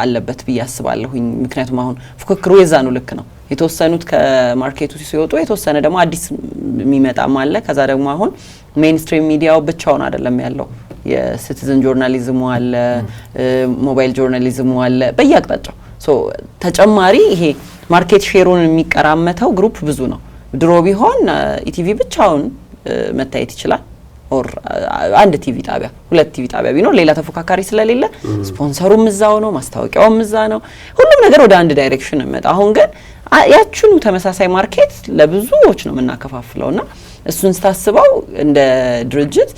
አለበት ብዬ አስባለሁኝ። ምክንያቱም አሁን ፉክክሩ የዛኑ ልክ ነው። የተወሰኑት ከማርኬቱ ሲወጡ የተወሰነ ደግሞ አዲስ የሚመጣም አለ። ከዛ ደግሞ አሁን ሜይንስትሪም ሚዲያው ብቻውን አይደለም ያለው። የሲቲዝን ጆርናሊዝሙ አለ፣ ሞባይል ጆርናሊዝሙ አለ በየአቅጣጫው። ተጨማሪ ይሄ ማርኬት ሼሩን የሚቀራመተው ግሩፕ ብዙ ነው። ድሮ ቢሆን ኢቲቪ ብቻውን መታየት ይችላል። ኦር አንድ ቲቪ ጣቢያ ሁለት ቲቪ ጣቢያ ቢኖር ሌላ ተፎካካሪ ስለሌለ ስፖንሰሩም እዛው ነው፣ ማስታወቂያውም እዛ ነው፣ ሁሉም ነገር ወደ አንድ ዳይሬክሽን መጣ። አሁን ግን ያችኑ ተመሳሳይ ማርኬት ለብዙዎች ነው የምናከፋፍለውና እሱን ስታስበው እንደ ድርጅት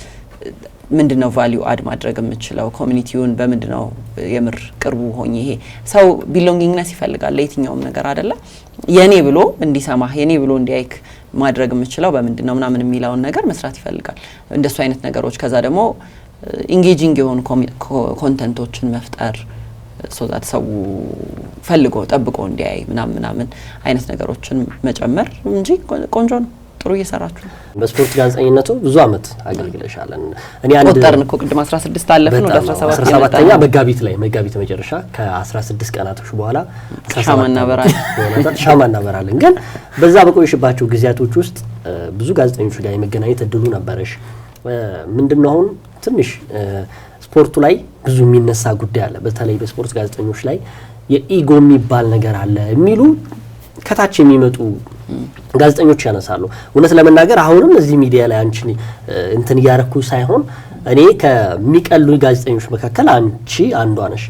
ምንድነው ቫልዩ አድ ማድረግ የምችለው ኮሚኒቲውን በምንድነው የምር ቅርቡ ሆኜ ይሄ ሰው ቢሎንጊንግነስ ይፈልጋል ለየትኛውም ነገር አይደለ የኔ ብሎ እንዲሰማህ የኔ ብሎ እንዲያይክ ማድረግ የምችለው በምንድነው ምናምን የሚላውን ነገር መስራት ይፈልጋል። እንደሱ አይነት ነገሮች ከዛ ደግሞ ኢንጌጂንግ የሆኑ ኮንተንቶችን መፍጠር ሶዛት ሰው ፈልጎ ጠብቆ እንዲያይ ምናምን አይነት ነገሮችን መጨመር እንጂ ቆንጆ ነው። ጥሩ እየሰራችሁ ነው። በስፖርት ጋዜጠኝነቱ ብዙ አመት አገልግለሻል። እኔ አንድ ቆጠርን እኮ ቅድም 16 አለፈን ወደ 17ኛ መጋቢት መጨረሻ ከ16 ቀናቶች በኋላ ሻማ እናበራለን። ግን በዛ በቆይሽባቸው ጊዜያቶች ውስጥ ብዙ ጋዜጠኞች ጋር የመገናኘት እድሉ ነበረሽ። ምንድነው አሁን ትንሽ ስፖርቱ ላይ ብዙ የሚነሳ ጉዳይ አለ። በተለይ በስፖርት ጋዜጠኞች ላይ የኢጎ የሚባል ነገር አለ የሚሉ ከታች የሚመጡ ጋዜጠኞች ያነሳሉ። እውነት ለመናገር አሁንም እዚህ ሚዲያ ላይ አንቺ እንትን ያረኩ ሳይሆን እኔ ከሚቀሉ ጋዜጠኞች መካከል አንቺ አንዷ ነሽ።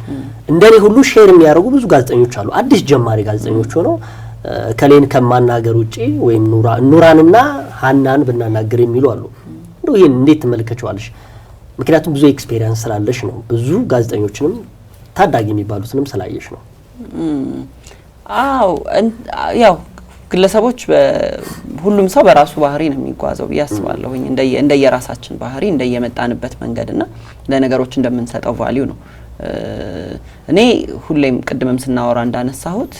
እንደኔ ሁሉ ሼር የሚያደርጉ ብዙ ጋዜጠኞች አሉ። አዲስ ጀማሪ ጋዜጠኞች ሆነው ከሌን ከማናገር ውጪ ወይም ኑራንና ሀናን ብናናገር የሚሉ አሉ። እንደው ይሄን እንዴት ተመልከቻለሽ? ምክንያቱም ብዙ ኤክስፒሪየንስ ስላለሽ ነው። ብዙ ጋዜጠኞችንም ታዳጊ የሚባሉትንም ስላየሽ ነው። አዎ ያው ግለሰቦች ሁሉም ሰው በራሱ ባህሪ ነው የሚጓዘው ያስባለሁኝ። እንደየራሳችን ባህሪ እንደየመጣንበት መንገድና ለነገሮች እንደምንሰጠው ቫልዩ ነው። እኔ ሁሌም ቅድምም ስናወራ እንዳነሳሁት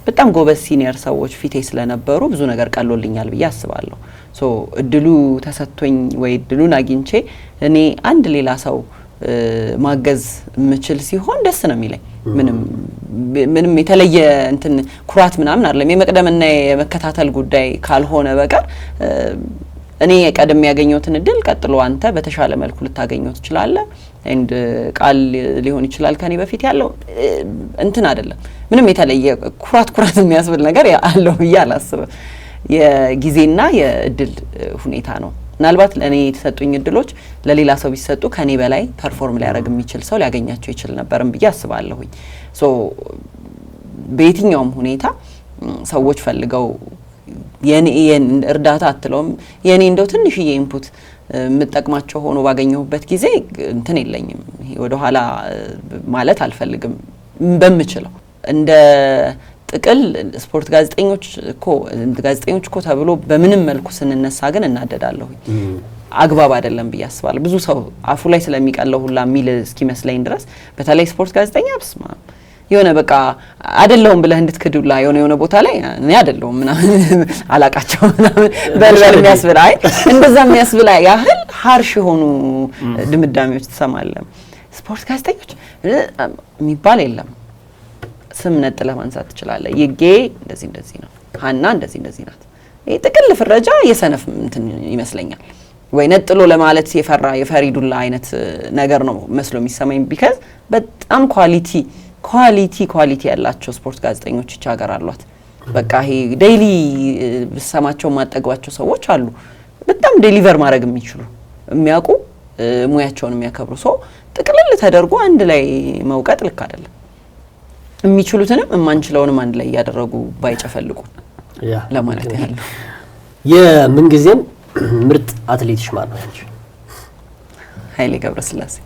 በጣም ጎበዝ ሲኒየር ሰዎች ፊቴ ስለነበሩ ብዙ ነገር ቀሎልኛል ብዬ አስባለሁ። ሶ እድሉ ተሰጥቶኝ ወይ እድሉን አግኝቼ እኔ አንድ ሌላ ሰው ማገዝ ምችል ሲሆን ደስ ነው የሚለኝ። ምንም የተለየ እንትን ኩራት ምናምን አይደለም። የመቅደምና የመከታተል ጉዳይ ካልሆነ በቀር እኔ ቀደም ያገኘሁትን እድል ቀጥሎ አንተ በተሻለ መልኩ ልታገኘው ትችላለህ and ቃል ሊሆን ይችላል ከኔ በፊት ያለው እንትን አይደለም። ምንም የተለየ ኩራት የሚያስብል ነገር አለው ብዬ አላስብም። የጊዜና የእድል ሁኔታ ነው። ምናልባት ለኔ የተሰጡኝ እድሎች ለሌላ ሰው ቢሰጡ ከኔ በላይ ፐርፎርም ሊያደርግ የሚችል ሰው ሊያገኛቸው ይችል ነበርም ብዬ አስባለሁኝ። ሶ በየትኛውም ሁኔታ ሰዎች ፈልገው የኔ እርዳታ አትለውም የኔ እንደው ትንሽዬ ኢንፑት የምጠቅማቸው ሆኖ ባገኘሁበት ጊዜ እንትን የለኝም ወደ ኋላ ማለት አልፈልግም። በምችለው እንደ ጥቅል ስፖርት ጋዜጠኞች እኮ ተብሎ በምንም መልኩ ስንነሳ ግን እናደዳለሁ። አግባብ አይደለም ብዬ አስባለሁ። ብዙ ሰው አፉ ላይ ስለሚቀለው ሁላ ሚል እስኪመስለኝ ድረስ በተለይ ስፖርት ጋዜጠኛ በስማ የሆነ በቃ አይደለሁም ብለህ እንድትክዱላ የሆነ ቦታ ላይ እኔ አይደለሁም ምናምን አላቃቸው ምናምን በልበል የሚያስብል እንደዛ የሚያስብል ያህል ሃርሽ የሆኑ ድምዳሜዎች ተሰማለም። ስፖርት ጋዜጠኞች የሚባል የለም። ስም ነጥለህ ማንሳት ትችላለህ። ይጌ እንደዚህ ነው፣ ሀና እንደዚህ ናት። ይሄ ጥቅል ፍረጃ የሰነፍ እንትን ይመስለኛል። ወይ ነጥሎ ለማለት የፈሪ ዱላ አይነት ነገር ነው መስሎ የሚሰማኝ። ቢካዝ በጣም ኳሊቲ ያላቸው ስፖርት ጋዜጠኞች እቺ ሀገር አሏት። በቃ ይሄ ዴይሊ ብሰማቸው ማጠግባቸው ሰዎች አሉ። በጣም ዴሊቨር ማድረግ የሚችሉ የሚያውቁ ሙያቸውን የሚያከብሩ ሰው ጥቅልል ተደርጎ አንድ ላይ መውቀጥ ልክ አይደለም። የሚችሉትንም የማንችለውንም አንድ ላይ ያደረጉ ባይጨፈልቁ ለማለት ያለው የምን ጊዜም ምርጥ አትሌትሽ ማን ነው? ኃይሌ ገብረስላሴ።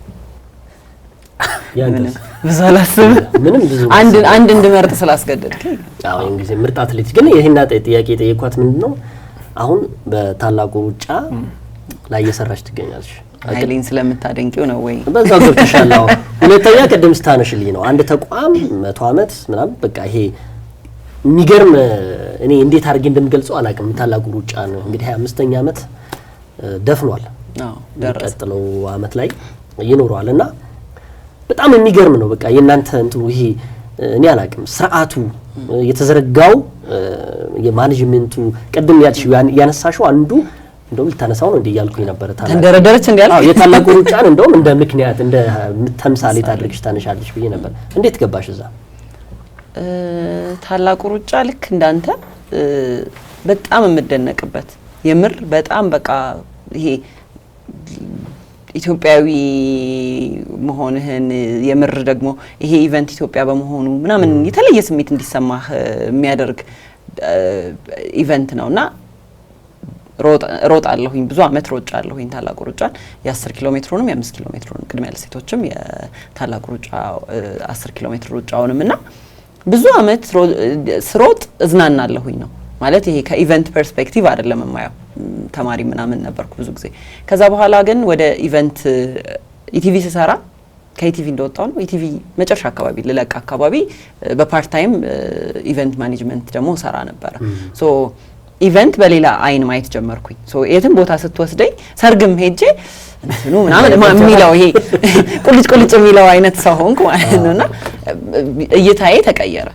ብዙ አላስብም። አንድ እንድመርጥ ስላስገደድከኝ። አዎ የምን ጊዜ ምርጥ አትሌት ግን ይሄና ጥያቄ ጠየኳት። ምንድነው አሁን በታላቁ ሩጫ ላይ እየሰራች ትገኛለሽ? ኃይሌን ስለምታደንቂው ነው ወይ? በዛው ገብተሻል። ሁለተኛ ቀደም ስታነሽልኝ ነው አንድ ተቋም 100 አመት ምናምን በቃ ይሄ የሚገርም እኔ እንዴት አድርጌ እንደምገልጸው አላውቅም። ታላቁ ሩጫ ነው እንግዲህ 25ኛ አመት ደፍኗል። ደረሰው አመት ላይ ይኖራልና በጣም የሚገርም ነው። በቃ የእናንተ እንትኑ ይሄ እኔ አላውቅም ስርዓቱ የተዘረጋው የማኔጅመንቱ ቀደም ያነሳሽው አንዱ እንደው ልታነሳው ነው እንዲያልኩኝ ነበር። ተንደረደረች እንዲያልኩ የታላቁ ሩጫን እንደው እንደ ምክንያት እንደ ተምሳሌት አድርግሽ ታነሻለሽ ብዬ ነበር። እንዴት ገባሽ እዛ? ታላቁ ሩጫ ልክ እንዳንተ በጣም የምደነቅበት የምር በጣም በቃ ይሄ ኢትዮጵያዊ መሆንህን የምር ደግሞ ይሄ ኢቨንት ኢትዮጵያ በመሆኑ ምናምን የተለየ ስሜት እንዲሰማህ የሚያደርግ ኢቨንት ነውና ሮጣለሁኝ። ብዙ አመት ሮጫለሁኝ ታላቁ ሩጫን የ10 ኪሎ ሜትሩንም የ5 ኪሎ ሜትሩንም ቅድሚያ ለሴቶችም የታላቁ ሩጫ 10 ኪሎ ሜትር ሩጫውንምና ብዙ አመት ስሮጥ እዝናናለሁኝ ነው ማለት ይሄ ከኢቨንት ፐርስፔክቲቭ አይደለም የማየው። ተማሪ ምናምን ነበርኩ ብዙ ጊዜ። ከዛ በኋላ ግን ወደ ኢቨንት ኢቲቪ ስሰራ ከኢቲቪ እንደወጣው ነው ኢቲቪ መጨረሻ አካባቢ ለለቅ አካባቢ በፓርት ታይም ኢቨንት ማኔጅመንት ደግሞ ሰራ ነበር። ሶ ኢቨንት በሌላ አይን ማየት ጀመርኩኝ። ሶ የትም ቦታ ስትወስደኝ ሰርግም ሄጄ እንትኑ ምናምን የሚለው ይሄ ቁልጭ የሚለው አይነት ሰው ሆንኩ ማለት ነውና እይታዬ ተቀየረ።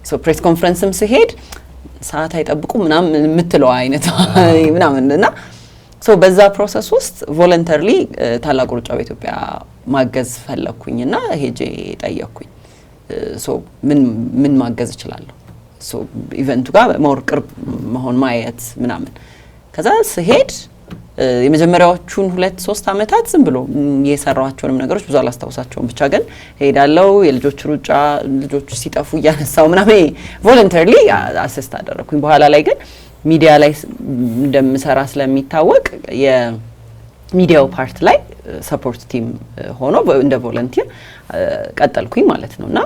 ሶ ፕሬስ ኮንፈረንስም ሲሄድ ሰዓት አይጠብቁ ምናምን የምትለው አይነት ምናምንና ሶ በዛ ፕሮሰስ ውስጥ ቮለንተሪሊ ታላቁ ሩጫ በኢትዮጵያ ማገዝ ፈለኩኝና ሄጄ ጠየቅኩኝ። ሶ ምን ማገዝ እችላለሁ? ሶ ኢቨንቱ ጋር ሞር ቅርብ መሆን ማየት ምናምን። ከዛ ስሄድ የመጀመሪያዎቹን 2-3 አመታት ዝም ብሎ የሰራኋቸውንም ነገሮች ብዙ አላስታውሳቸውም። ብቻ ግን ሄዳለው የልጆች ሩጫ ልጆች ሲጠፉ እያነሳው ምናምን ቮለንተሪሊ አሲስት አደረኩኝ። በኋላ ላይ ግን ሚዲያ ላይ እንደምሰራ ስለሚታወቅ የሚዲያው ፓርት ላይ ሰፖርት ቲም ሆኖ እንደ ቮለንቲር ቀጠልኩኝ ማለት ነውና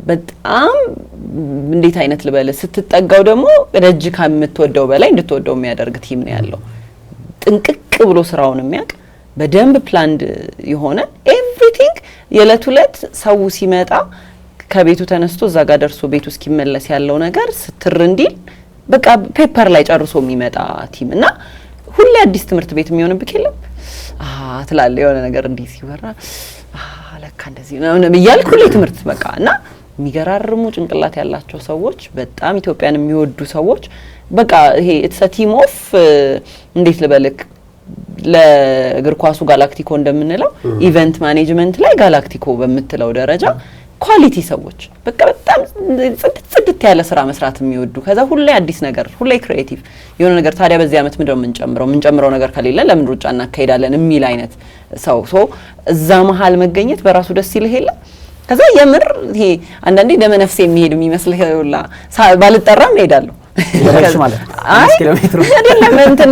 በጣም እንዴት አይነት ልበለ ስትጠጋው ደግሞ ደጅ ከምትወደው በላይ እንድትወደው የሚያደርግ ቲም ነው ያለው። ጥንቅቅ ብሎ ስራውን የሚያውቅ በደንብ ፕላንድ የሆነ ኤቭሪቲንግ የዕለት ዕለት ሰው ሲመጣ ከቤቱ ተነስቶ እዛ ጋር ደርሶ ቤቱ እስኪመለስ ያለው ነገር ስትር እንዲል በቃ ፔፐር ላይ ጨርሶ የሚመጣ ቲም እና ሁሌ አዲስ ትምህርት ቤት የሚሆንብክ የለም ትላለ የሆነ ነገር እንዲህ ሲወራ ለካ እንደዚህ ነው እያልኩ ሁሌ ትምህርት በቃ እና የሚገራርሙ ጭንቅላት ያላቸው ሰዎች በጣም ኢትዮጵያን የሚወዱ ሰዎች በቃ ይሄ ኢትስ አ ቲም ኦፍ እንዴት ልበልክ ለእግር ኳሱ ጋላክቲኮ እንደምንለው ኢቨንት ማኔጅመንት ላይ ጋላክቲኮ በምትለው ደረጃ ኳሊቲ ሰዎች በቃ በጣም ጽድት ያለ ስራ መስራት የሚወዱ ከዛ ሁሌ አዲስ ነገር ሁሌ ክሪኤቲቭ የሆነ ነገር ታዲያ በዚህ አመት ምንድነው የምንጨምረው ነገር ከሌለ ለምን ሩጫ እናካሄዳለን የሚል አይነት ሰው እዛ መሃል መገኘት በራሱ ደስ ይልህ የለ ከዛ የምር ይሄ አንዳንዴ ደመ ነፍሴ የሚሄድ የሚመስልህ ሁላ ባልጠራም እሄዳለሁ ማለት 5 ኪሎ ሜትር አይደለም እንትን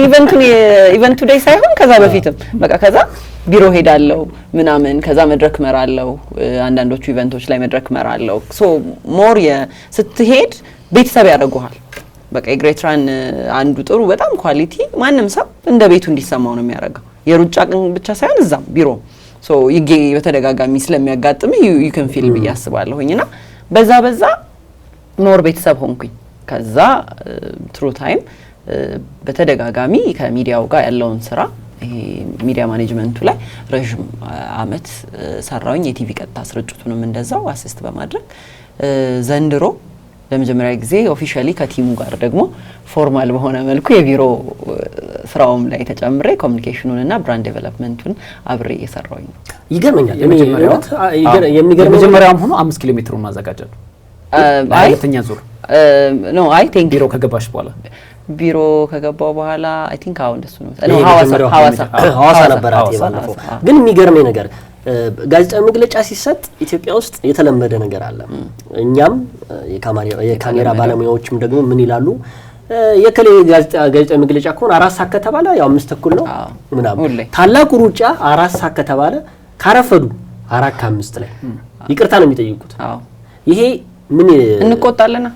ኢቨንቱ ዴይ ሳይሆን ከዛ በፊትም በቃ ከዛ ቢሮ ሄዳለሁ ምናምን ከዛ መድረክ መራለሁ አንዳንዶቹ ኢቨንቶች ላይ መድረክ መራለሁ ሞር ስትሄድ ቤተሰብ ያደርጉሃል በቃ የግሬትራን አንዱ ጥሩ በጣም ኳሊቲ ማንም ሰው እንደ ቤቱ እንዲሰማው ነው የሚያደርገው የሩጫ ቀን ብቻ ሳይሆን እዛም ቢሮ ይጌ በተደጋጋሚ ስለሚያጋጥም you can feel ብያስባለሁኝና በዛ ሞር ቤተሰብ ሆንኩኝ ከዛ ትሩ ታይም በተደጋጋሚ ከሚዲያው ጋር ያለውን ስራ ሚዲያ ማኔጅመንቱ ላይ ረጅም አመት ሰራውኝ የቲቪ ቀጥታ ስርጭቱንም እንደዛው አሲስት በማድረግ ዘንድሮ ለመጀመሪያ ጊዜ ኦፊሻሊ ከቲሙ ጋር ደግሞ ፎርማል በሆነ መልኩ የቢሮ ስራውም ላይ ተጨምሬ ኮሙኒኬሽኑንና ብራንድ ዴቨሎፕመንቱን አብሬ እየሰራውኝ ነው። ይገርመኛል የመጀመሪያውም ሆኖ 5 ኪሎ ሜትሩን ማዘጋጀት ሁለተኛ ዙር ኖ አይ ቲንክ ቢሮ ከገባሽ በኋላ ቢሮ ከገባው በኋላ አይ ቲንክ አሁን እንደሱ ነው ሐዋሳ ነበራት የባለፈው ግን የሚገርመኝ ነገር ጋዜጣዊ መግለጫ ሲሰጥ ኢትዮጵያ ውስጥ የተለመደ ነገር አለ እኛም የካሜራ ባለሙያዎችም ደግሞ ምን ይላሉ የከሌ ጋዜጣዊ መግለጫ ከሆነ 4 ሰዓት ከተባለ ያው 5 ተኩል ነው ምናምን ታላቁ ሩጫ 4 ሰዓት ከተባለ ካረፈዱ 4 ከ5 ላይ ይቅርታ ነው የሚጠይቁት ይሄ ምን እንቆጣለና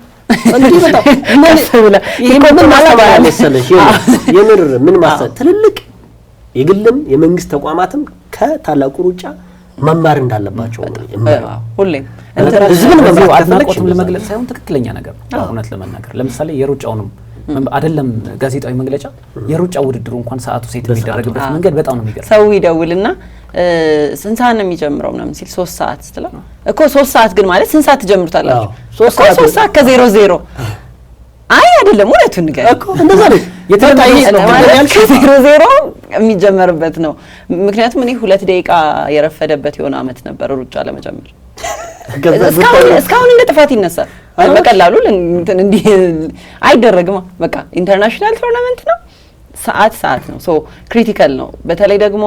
እንዴ በጣም ይሄ ምን ማስተባበያ መሰለሽ የምር ምን ማስተባበያ ትልልቅ የግልም የመንግስት ተቋማትም ከታላቁ ሩጫ መማር እንዳለባቸው ሁሌም ህዝብን በዚህ አድናቆትም ለመግለጽ ሳይሆን ትክክለኛ ነገር ነው እውነት ለመናገር ለምሳሌ የሩጫውንም አይደለም ጋዜጣዊ መግለጫ የሩጫ ውድድሩ እንኳን ሰዓቱ ሴት የሚደረግበት መንገድ በጣም ነው የሚገርም ሰው ይደውልና ስንት ሰዓት ነው የሚጀምረው ምናምን ሲል 3 ሰዓት ስትለው እኮ 3 ሰዓት ግን ማለት ስንት ሰዓት ትጀምሩታላችሁ 3 ሰዓት ከ00 አይ አይደለም እውነቱን ንገር እኮ እንደዛ ነው የተጣይስ ነው ማለት ከ00 የሚጀመርበት ነው ምክንያቱም እኔ 2 ደቂቃ የረፈደበት የሆነ አመት ነበር ሩጫ ለመጀመር እስካሁን እንደ ጥፋት ይነሳል በቀላሉ እንዴ አይደረግማ በቃ ኢንተርናሽናል ቶርናመንት ነው ሰዓት ነው ክሪቲካል ነው በተለይ ደግሞ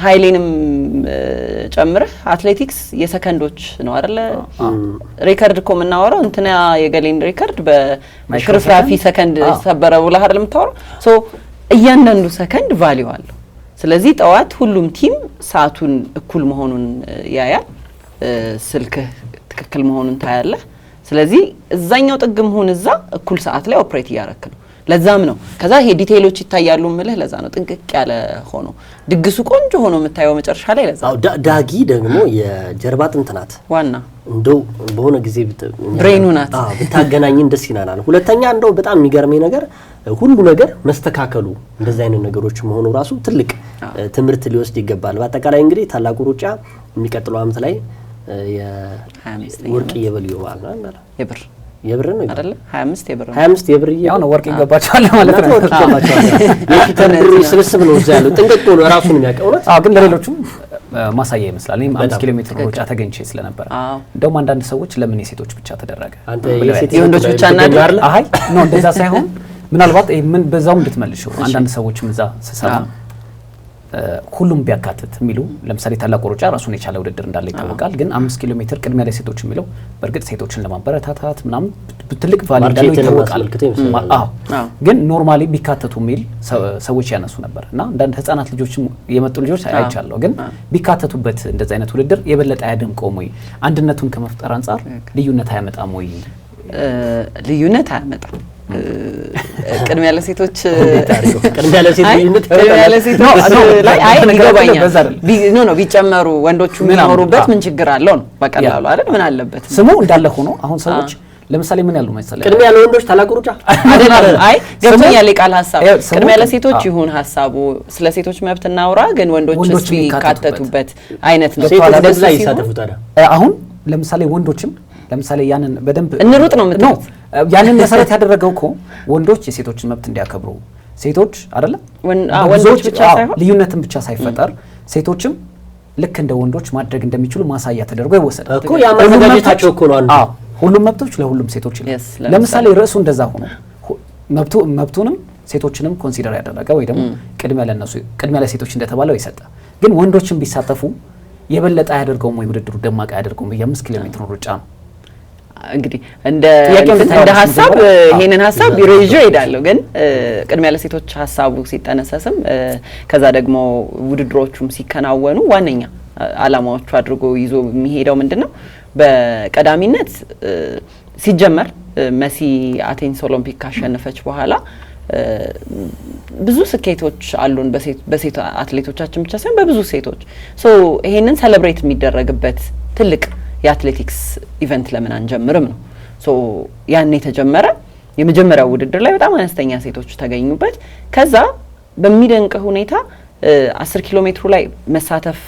ሃይሌንም ጨምረህ አትሌቲክስ የሰከንዶች ነው አይደለ ሪከርድ እኮ የምናወራው እንትና የገሌን ሪከርድ በሽርፍራፊ ሰከንድ ሰበረ ብለህ አይደል የምታወራው እያንዳንዱ ሰከንድ ቫልዩ አለው ስለዚህ ጠዋት ሁሉም ቲም ሰዓቱን እኩል መሆኑን ያያል ስልክህ ትክክል መሆኑን ታያለህ ስለዚህ እዛኛው ጥግም ሆነ እዛ እኩል ሰዓት ላይ ኦፕሬት ያረክ ነው ለዛም ነው ከዛ ይሄ ዲቴይሎች ይታያሉ ምልህ ለዛ ነው ጥንቅቅ ያለ ሆኖ ድግሱ ቆንጆ ሆኖ የምታየው መጨረሻ ላይ ለዛ ዳጊ ደግሞ የጀርባ ጥንት ናት ዋና እንደው በሆነ ጊዜ ብሬኑ ናት ብታገናኝን ደስ ይላል ሁለተኛ እንደው በጣም የሚገርመኝ ነገር ሁሉ ነገር መስተካከሉ እንደዛ አይነት ነገሮች መሆኑ ራሱ ትልቅ ትምህርት ሊወስድ ይገባል በአጠቃላይ እንግዲህ ታላቁ ሩጫ የሚቀጥለው አመት ላይ የወርቅ የበልዩ ማለት የብር ነው አይደለ 25 የብር ያው ነው ወርቅ ይገባቸዋል ማለት ነው የፒተር ብሩ ስብስብ ነው እዛ ያለው ጥንቅቅ ነው ራሱን የሚያቀው ነው ግን ለሌሎችም ማሳያ ይመስላል እኔም 5 ኪሎ ሜትር ሩጫ ተገኝቼ ስለነበር እንደውም አንዳንድ ሰዎች ለምን የሴቶች ብቻ ተደረገ አንተ የወንዶች ብቻ እና አይ ነው እንደዛ ሳይሆን ምናልባት ምን በዛው እንድትመልሽው አንዳንድ ሰዎችም እዛ ሰሰማ ሁሉም ቢያካትት የሚሉ ለምሳሌ ታላቁ ሩጫ ራሱን የቻለ ውድድር እንዳለ ይታወቃል። ግን 5 ኪሎ ሜትር ቅድሚያ ላይ ሴቶች የሚለው በእርግጥ ሴቶችን ለማበረታታት ምናምን ትልቅ ቫልዩ እንዳለው ይታወቃል። ግን ኖርማሊ ቢካተቱ የሚል ሰዎች ያነሱ ነበር እና አንዳንድ ህፃናት ልጆችም የመጡ ልጆች አይቻለሁ። ግን ቢካተቱበት እንደዚህ አይነት ውድድር የበለጠ አያደምቀውም ወይ? አንድነቱን ከመፍጠር አንጻር ልዩነት አያመጣም ወይ? ልዩነት አያመጣም። ቅድሚያ ለሴቶች ላይ አይ ይገባኛል። ኖ ቢጨመሩ ወንዶቹ የሚኖሩበት ምን ችግር አለው ነው በቀላሉ አይደል? ምን አለበት? ስሙ እንዳለ ሆኖ አሁን ሰዎች ለምሳሌ ምን ያሉ መሰለህ ቅድሚያ ለወንዶች ታላቁ ሩጫ አይደለም። አይ ገብቶኛል የቃል ሀሳብ ቅድሚያ ለሴቶች ይሁን ሀሳቡ ስለ ሴቶች መብት እናውራ፣ ግን ወንዶችስ ቢካተቱበት አይነት ነው። ሴቶች እንደዛ ይሳተፉት አይደል? አሁን ለምሳሌ ወንዶችም ለምሳሌ ያንን በደንብ እንሩጥ ነው የምትሉት። ያንን መሰረት ያደረገው እኮ ወንዶች የሴቶችን መብት እንዲያከብሩ ሴቶች አይደለ ወንዶች ብቻ ሳይሆን ልዩነትን ብቻ ሳይፈጠር ሴቶችም ልክ እንደ ወንዶች ማድረግ እንደሚችሉ ማሳያ ተደርጎ ይወሰዳል እኮ። ያ ማዘጋጀታቸው እኮ ነው። አዎ ሁሉም መብቶች ለሁሉም ሴቶች ይላል። ለምሳሌ ርዕሱ እንደዛ ሆኖ መብቱንም ሴቶችንም ኮንሲደር ያደረገ ወይ ደግሞ ቅድሚያ ለሴቶች እንደተባለው ይሰጣ። ግን ወንዶችም ቢሳተፉ የበለጠ አያደርገውም ወይ? ውድድሩ ደማቅ አያደርገውም? የ5 ኪሎ ሜትር ሩጫ ነው እንግዲህ እንደ ሀሳብ ይሄንን ሀሳብ ቢሮ ይዤ እሄዳለሁ። ግን ቅድሚያ ለሴቶች ሀሳቡ ሲጠነሰስም ከዛ ደግሞ ውድድሮቹም ሲከናወኑ ዋነኛ አላማዎቹ አድርጎ ይዞ የሚሄደው ምንድነው? በቀዳሚነት ሲጀመር መሲ አቴንስ ኦሎምፒክ ካሸነፈች በኋላ ብዙ ስኬቶች አሉን በሴት አትሌቶቻችን ብቻ ሳይሆን በብዙ ሴቶች ይሄንን ሴሌብሬት የሚደረግበት ትልቅ የአትሌቲክስ ኢቨንት ለምን አንጀምርም ነው። ያን የተጀመረ የመጀመሪያው ውድድር ላይ በጣም አነስተኛ ሴቶች ተገኙበት። ከዛ በሚደንቅ ሁኔታ 10 ኪሎ ሜትሩ ላይ መሳተፍ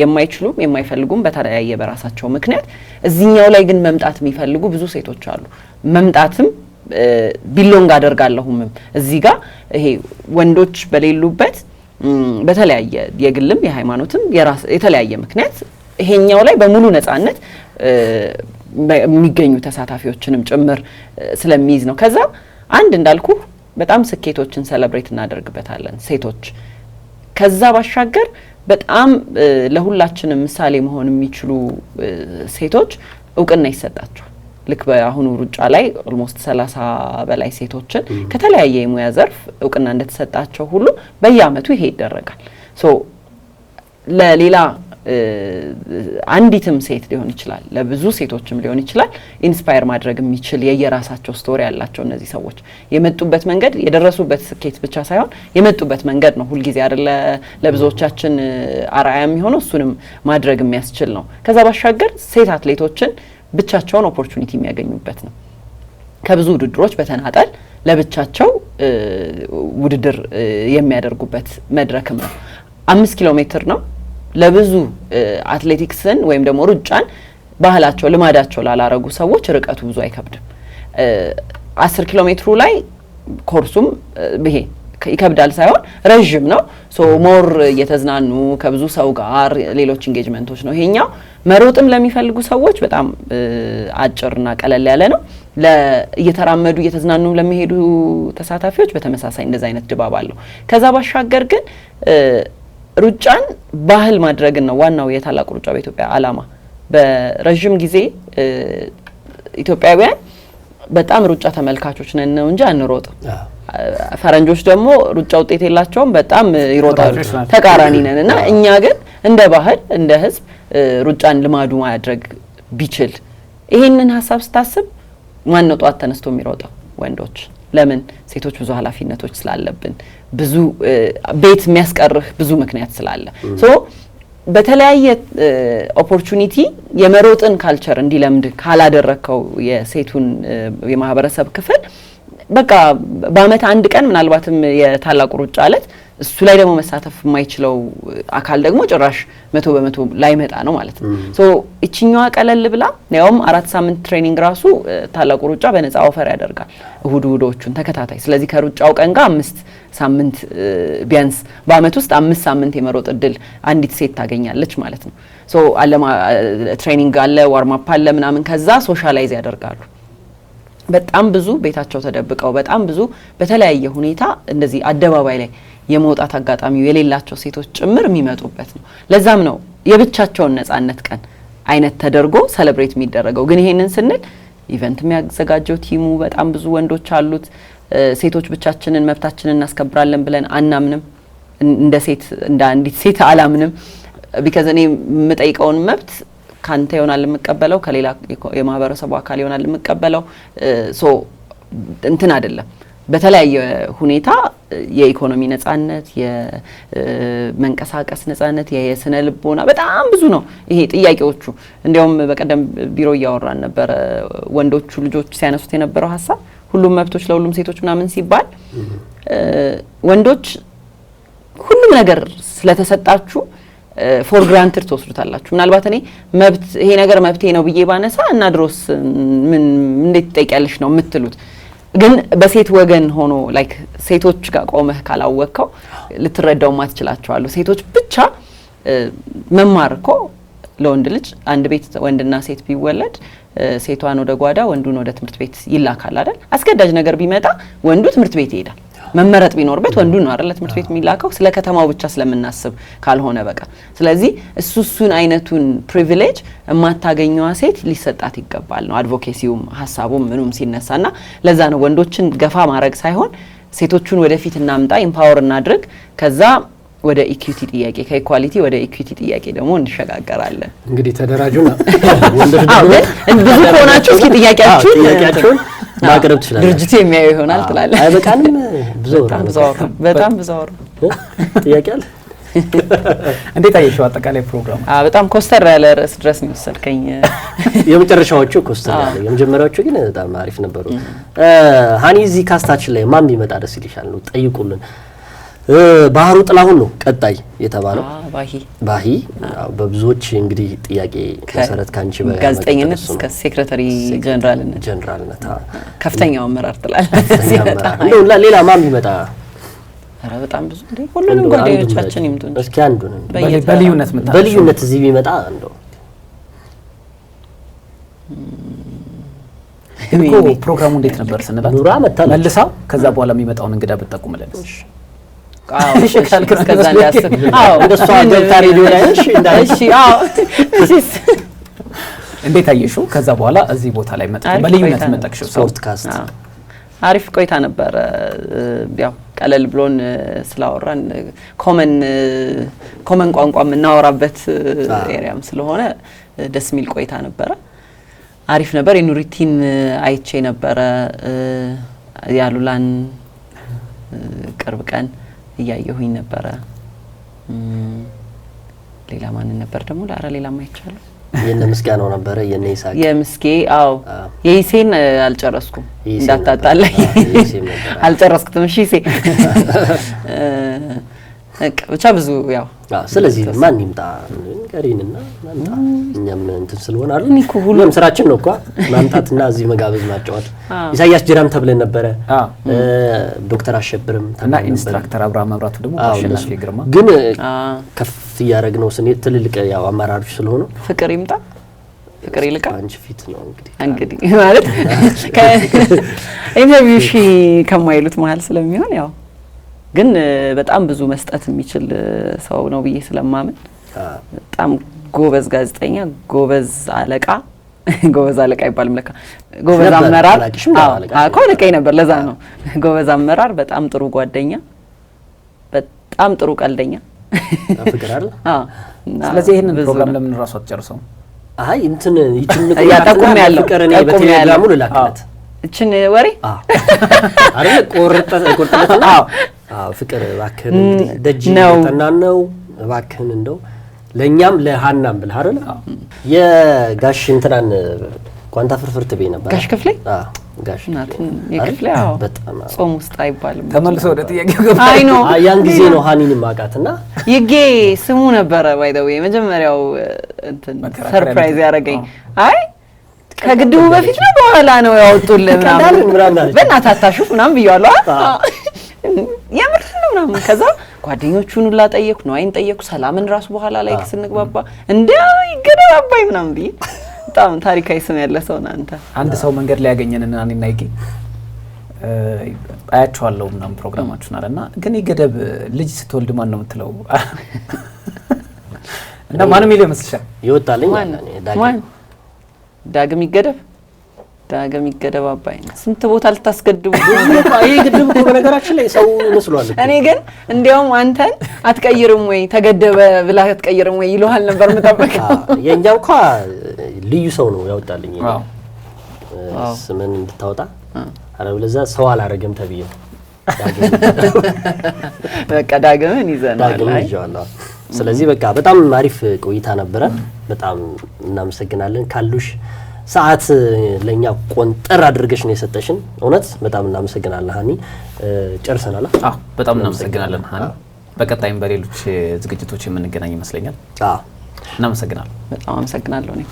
የማይችሉም የማይፈልጉም በተለያየ በራሳቸው ምክንያት እዚህኛው ላይ ግን መምጣት የሚፈልጉ ብዙ ሴቶች አሉ። መምጣትም ቢሎንግ አደርጋለሁም እዚህ ጋር ይሄ ወንዶች በሌሉበት በተለያየ የግልም የሃይማኖትም የተለያየ ምክንያት ይሄኛው ላይ በሙሉ ነጻነት የሚገኙ ተሳታፊዎችንም ጭምር ስለሚይዝ ነው። ከዛ አንድ እንዳልኩ በጣም ስኬቶችን ሴሌብሬት እናደርግበታለን ሴቶች። ከዛ ባሻገር በጣም ለሁላችንም ምሳሌ መሆን የሚችሉ ሴቶች እውቅና ይሰጣቸዋል። ልክ በአሁኑ ሩጫ ላይ ኦልሞስት 30 በላይ ሴቶችን ከተለያየ የሙያ ዘርፍ እውቅና እንደተሰጣቸው ሁሉ በየአመቱ ይሄ ይደረጋል። ለሌላ አንዲትም ሴት ሊሆን ይችላል፣ ለብዙ ሴቶችም ሊሆን ይችላል ኢንስፓየር ማድረግ የሚችል የየራሳቸው ስቶሪ ያላቸው እነዚህ ሰዎች የመጡበት መንገድ የደረሱበት ስኬት ብቻ ሳይሆን የመጡበት መንገድ ነው ሁልጊዜ አይደለ ለብዙዎቻችን አርአያ የሚሆነው፣ እሱንም ማድረግ የሚያስችል ነው። ከዛ ባሻገር ሴት አትሌቶችን ብቻቸውን ኦፖርቹኒቲ የሚያገኙበት ነው። ከብዙ ውድድሮች በተናጠል ለብቻቸው ውድድር የሚያደርጉበት መድረክም ነው። 5 ኪሎ ሜትር ነው። ለብዙ አትሌቲክስን ወይም ደግሞ ሩጫን ባህላቸው ልማዳቸው ላላረጉ ሰዎች ርቀቱ ብዙ አይከብድም። 10 ኪሎ ሜትሩ ላይ ኮርሱም ይሄ ይከብዳል ሳይሆን ረጅም ነው። ሞር እየተዝናኑ ከብዙ ሰው ጋር ሌሎች ኢንጌጅመንቶች ነው። ይሄኛው መሮጥም ለሚፈልጉ ሰዎች በጣም አጭርና ቀለል ያለ ነው። እየተራመዱ እየተዝናኑ ለሚሄዱ ተሳታፊዎች በተመሳሳይ እንደዛ አይነት ድባብ አለው። ከዛ ባሻገር ግን ሩጫን ባህል ማድረግን ነው ዋናው የታላቁ ሩጫ በኢትዮጵያ አላማ። በረጅም ጊዜ ኢትዮጵያውያን በጣም ሩጫ ተመልካቾች ነን ነው እንጂ አንሮጥም። ፈረንጆች ደግሞ ሩጫ ውጤት የላቸውም፣ በጣም ይሮጣሉ፣ ተቃራኒ ነን እና እኛ ግን እንደ ባህል እንደ ህዝብ ሩጫን ልማዱ ማድረግ ቢችል ይሄንን ሀሳብ ስታስብ ማን ነው ጧት ተነስቶ የሚሮጠው? ወንዶች። ለምን? ሴቶች ብዙ ኃላፊነቶች ስላለብን፣ ብዙ ቤት የሚያስቀርህ ብዙ ምክንያት ስላለ በተለያየ ኦፖርቹኒቲ የመሮጥን ካልቸር እንዲለምድ ካላደረከው የሴቱን የማህበረሰብ ክፍል በቃ በአመት አንድ ቀን ምናልባትም የታላቁ ሩጫ ዕለት እሱ ላይ ደግሞ መሳተፍ የማይችለው አካል ደግሞ ጭራሽ 100% ላይመጣ ነው ማለት ነው። እቺኛዋ ቀለል ብላ ያውም 4 ሳምንት ትሬኒንግ ራሱ ታላቁ ሩጫ በነፃ ኦፈር ያደርጋል እሁዶቹን ተከታታይ። ስለዚህ ከሩጫው ቀን ጋር 5 ሳምንት ቢያንስ በአመት ውስጥ 5 ሳምንት የመሮጥ እድል አንዲት ሴት ታገኛለች ማለት ነው። ትሬኒንግ አለ፣ ዋርም አፕ አለ ምናምን፣ ከዛ ሶሻላይዝ ያደርጋሉ። በጣም ብዙ ቤታቸው ተደብቀው በጣም ብዙ በተለያየ ሁኔታ እንደዚህ አደባባይ ላይ የመውጣት አጋጣሚው የሌላቸው ሴቶች ጭምር የሚመጡበት ነው። ለዛም ነው የብቻቸውን ነጻነት ቀን አይነት ተደርጎ ሴሌብሬት የሚደረገው። ግን ይሄንን ስንል ኢቨንት የሚያዘጋጀው ቲሙ በጣም ብዙ ወንዶች አሉት። ሴቶች ብቻችንን መብታችንን እናስከብራለን ብለን አናምንም። እንደ ሴት እንደ አንዲት ሴት አላምንም። ቢካዝ እኔ የምጠይቀውን መብት ካንተ ይሆናል የምቀበለው፣ ከሌላ የማህበረሰቡ አካል ይሆናል የምቀበለው። ሶ እንትን አይደለም። በተለያየ ሁኔታ የኢኮኖሚ ነጻነት፣ የመንቀሳቀስ ነጻነት፣ የስነ ልቦና በጣም ብዙ ነው ይሄ ጥያቄዎቹ። እንዲያውም በቀደም ቢሮ እያወራን ነበረ ወንዶቹ ልጆች ሲያነሱት የነበረው ሀሳብ ሁሉም መብቶች ለሁሉም ሴቶች ምናምን ሲባል ወንዶች ሁሉም ነገር ስለተሰጣችሁ ፎር ግራንትድ ተወስዱታላችሁ። ምናልባት እኔ መብት ይሄ ነገር መብቴ ነው ብዬ ባነሳ እና ድሮስ ምን እንዴት ትጠይቂያለሽ ነው የምትሉት። ግን በሴት ወገን ሆኖ ላይክ ሴቶች ጋር ቆመህ ካላወቅከው ልትረዳው ማትችላቸዋለሁ። ሴቶች ብቻ መማር እኮ ለወንድ ልጅ አንድ ቤት ወንድና ሴት ቢወለድ ሴቷን ወደ ጓዳ ወንዱን ወደ ትምህርት ቤት ይላካል አይደል? አስገዳጅ ነገር ቢመጣ ወንዱ ትምህርት ቤት ይሄዳል። መመረጥ ቢኖርበት ወንዱ ነው አይደል ትምህርት ቤት የሚላከው፣ ስለ ከተማው ብቻ ስለምናስብ ካልሆነ በቃ። ስለዚህ እሱን አይነቱን ፕሪቪሌጅ የማታገኘዋ ሴት ሊሰጣት ይገባል ነው አድቮኬሲውም ሀሳቡም ምኑም ሲነሳና ለዛ ነው ወንዶችን ገፋ ማድረግ ሳይሆን ሴቶቹን ወደፊት እናምጣ፣ ኢምፓወር እናድርግ። ከዛ ወደ ኢኩዊቲ ጥያቄ ከኢኳሊቲ ወደ ኢኩዊቲ ጥያቄ ደግሞ እንሸጋገራለን። እንግዲህ ተደራጁና ወንዶች ብዙ ከሆናችሁ እስኪ ጥያቄያችሁን ማቅረብ ትችላላችሁ። ድርጅቱ የሚያየው ይሆናል ትላለህ። አይበቃንም? በጣም ብዙ አወሩ። ጥያቄ አለ? እንዴት አየሽው አጠቃላይ ፕሮግራሙ? በጣም ኮስተር ያለ ርዕስ ድረስ ነው የወሰድከኝ። የመጨረሻዎቹ ኮስተር ያለ፣ የመጀመሪያዎቹ ግን በጣም አሪፍ ነበሩ። ሃኒ እዚህ ካስታችን ላይ ማን ቢመጣ ደስ ይልሻል? ጠይቁልን። ባህሩ ጥላሁን ነው ቀጣይ የተባለው። ባሂ በብዙዎች እንግዲህ ጥያቄ መሰረት ካንቺ ጋዜጠኝነት እስከ ሴክሬታሪ ጀነራልነት ከፍተኛው አመራር ትላለህ። እንደው ሌላ ማን ቢመጣ? ኧረ በጣም ብዙ እንዴ ሁሉንም ጓደኞቻችን ይምጡ እንጂ እስኪ አንዱን በልዩነት እዚህ ቢመጣ እንደው እኮ ፕሮግራሙ እንዴት ነበር ስንላት ኑራ መጣ መልሳ ከዛ በኋላ የሚመጣውን እንግዳ ብትጠቁምልን። እሺ ከዛ እንዲያስብ እንደሷ ገብታ ሬዲዮ ላይ እሺ እንዴት አየሽው? ከዛ በኋላ እዚህ ቦታ ላይ መጣሽ በልዩነት መጣክሽው ፖድካስት አሪፍ ቆይታ ነበረ። ያው ቀለል ብሎን ስላወራን ኮመን ቋንቋ የምናወራበት ኤሪያም ስለሆነ ደስ የሚል ቆይታ ነበረ። አሪፍ ነበር። የኑሪቲን አይቼ ነበረ። ያሉላን ቅርብ ቀን እያየሁኝ ነበረ። ሌላ ማን ነበር ደግሞ? ሌላ ማይቻለው የነ ምስጋናው ነበረ። የነ ይሳቅ የምስጌ የይሴን አልጨረስኩም እንዳታጣለኝ። አልጨረስኩትም። እሺ ይሴ ብቻ ብዙ ያው ስለዚህ ማን ይምጣ ቀሪንና ማንታ እኛም እንትን ስለሆነ አይደል ሁሉም ስራችን ነው እኮ ማምጣትና እዚህ መጋበዝ ማጫወት። ኢሳያስ ጅራም ተብለን ነበረ። ዶክተር አሸብርም እና ኢንስትራክተር አብርሃም መብራቱ ደግሞ አሸናፊ ግርማ ግን ከፍ ያረግነው ስኔት ትልልቅ ያው አመራሮች ስለሆነ ፍቅር ይምጣ ፍቅር ይልቃ አንቺ ፊት ነው እንግዲህ ማለት ኢንተርቪው ሺ ከማይሉት መሀል ስለሚሆን ያው ግን በጣም ብዙ መስጠት የሚችል ሰው ነው ብዬ ስለማምን በጣም ጎበዝ ጋዜጠኛ፣ ጎበዝ አለቃ ይባልም ለካ ጎበዝ አመራር አለቃይ ነበር። ለዛ ነው ጎበዝ አመራር፣ በጣም ጥሩ ጓደኛ፣ በጣም ጥሩ ቀልደኛ ፍቅር አይደል? ስለዚህ ይሄንን ፕሮግራም ለምን ራሱ አትጨርሰው? አይ እንትን ይችን ያጠቁም ያለው ፍቅር እኔ በቴሌግራሙ ልላክለት እችን ወሬ አይደል ቆርጠለትና ፍቅር እባክህን እንግዲህ ደጅ ተናን ነው እባክህን እንደው ለኛም ለሃናም ብለህ አይደል የጋሽ እንትናን ቋንጣ ፍርፍር ትበይ ነበር። ጋሽ ክፍሌ ጋሽ ክፍሌ በጣም ጾም ውስጥ አይባልም። ተመልሶ ወደ ጥያቄው ገባ። አይ ነው ያን ጊዜ ነው ሃኒን ማቃትና ይጌ ስሙ ነበረ ባይ ዘ ዌይ መጀመሪያው እንትን ሰርፕራይዝ ያረጋኝ። አይ ከግድቡ በፊት ነው በኋላ ነው ያወጡልህ ምናምን በእናትህ አታሹፍ ምናምን ብያለሁ። የምር ነው ምናምን ከዛ ጓደኞቹን ሁላ ጠየኩ፣ ነው አይን ጠየኩ፣ ሰላምን ራሱ በኋላ ላይ ስንግባባ እንደው ይገደባባይ ምናምን ብዬ በጣም ታሪካዊ ስም ያለ ሰው ነህ አንተ። አንድ ሰው መንገድ ላይ ያገኘንና እኔና ይጌ አያቸዋለሁ ምናምን ፕሮግራማችሁን አለና ግን ይገደብ ልጅ ስትወልድ ማን ነው የምትለው? እና ማንም ይለው ይመስልሻል? ይወጣልኝ ዳግም ይገደብ ዳግም ይገደብ አባይ ስንት ቦታ ልታስገድቡ ይሄ ግድብ እኮ በነገራችን ላይ ሰው ይመስሏል። እኔ ግን እንዲያውም አንተን አትቀይርም ወይ ተገደበ ብላ አትቀይርም ወይ ይልሃል ነበር የምጠብቀው። የኛው እንኳ ልዩ ሰው ነው ያወጣልኝ ስምን እንድታወጣ አለበለዚያ ሰው አላረገም ተብዬ በቃ ዳግምን ይዘናል። ዳግም ይዣለሁ። ስለዚህ በቃ በጣም አሪፍ ቆይታ ነበረ። በጣም እናመሰግናለን። ካሉሽ ሰዓት ለኛ ቆንጠር አድርገሽ ነው የሰጠሽን። እውነት በጣም እናመሰግናለን ሃኒ። ጨርሰናል። በጣም እናመሰግናለን ሃኒ። በቀጣይም በሌሎች ዝግጅቶች የምንገናኝ ይመስለኛል። እናመሰግናለን። በጣም አመሰግናለሁ እኔ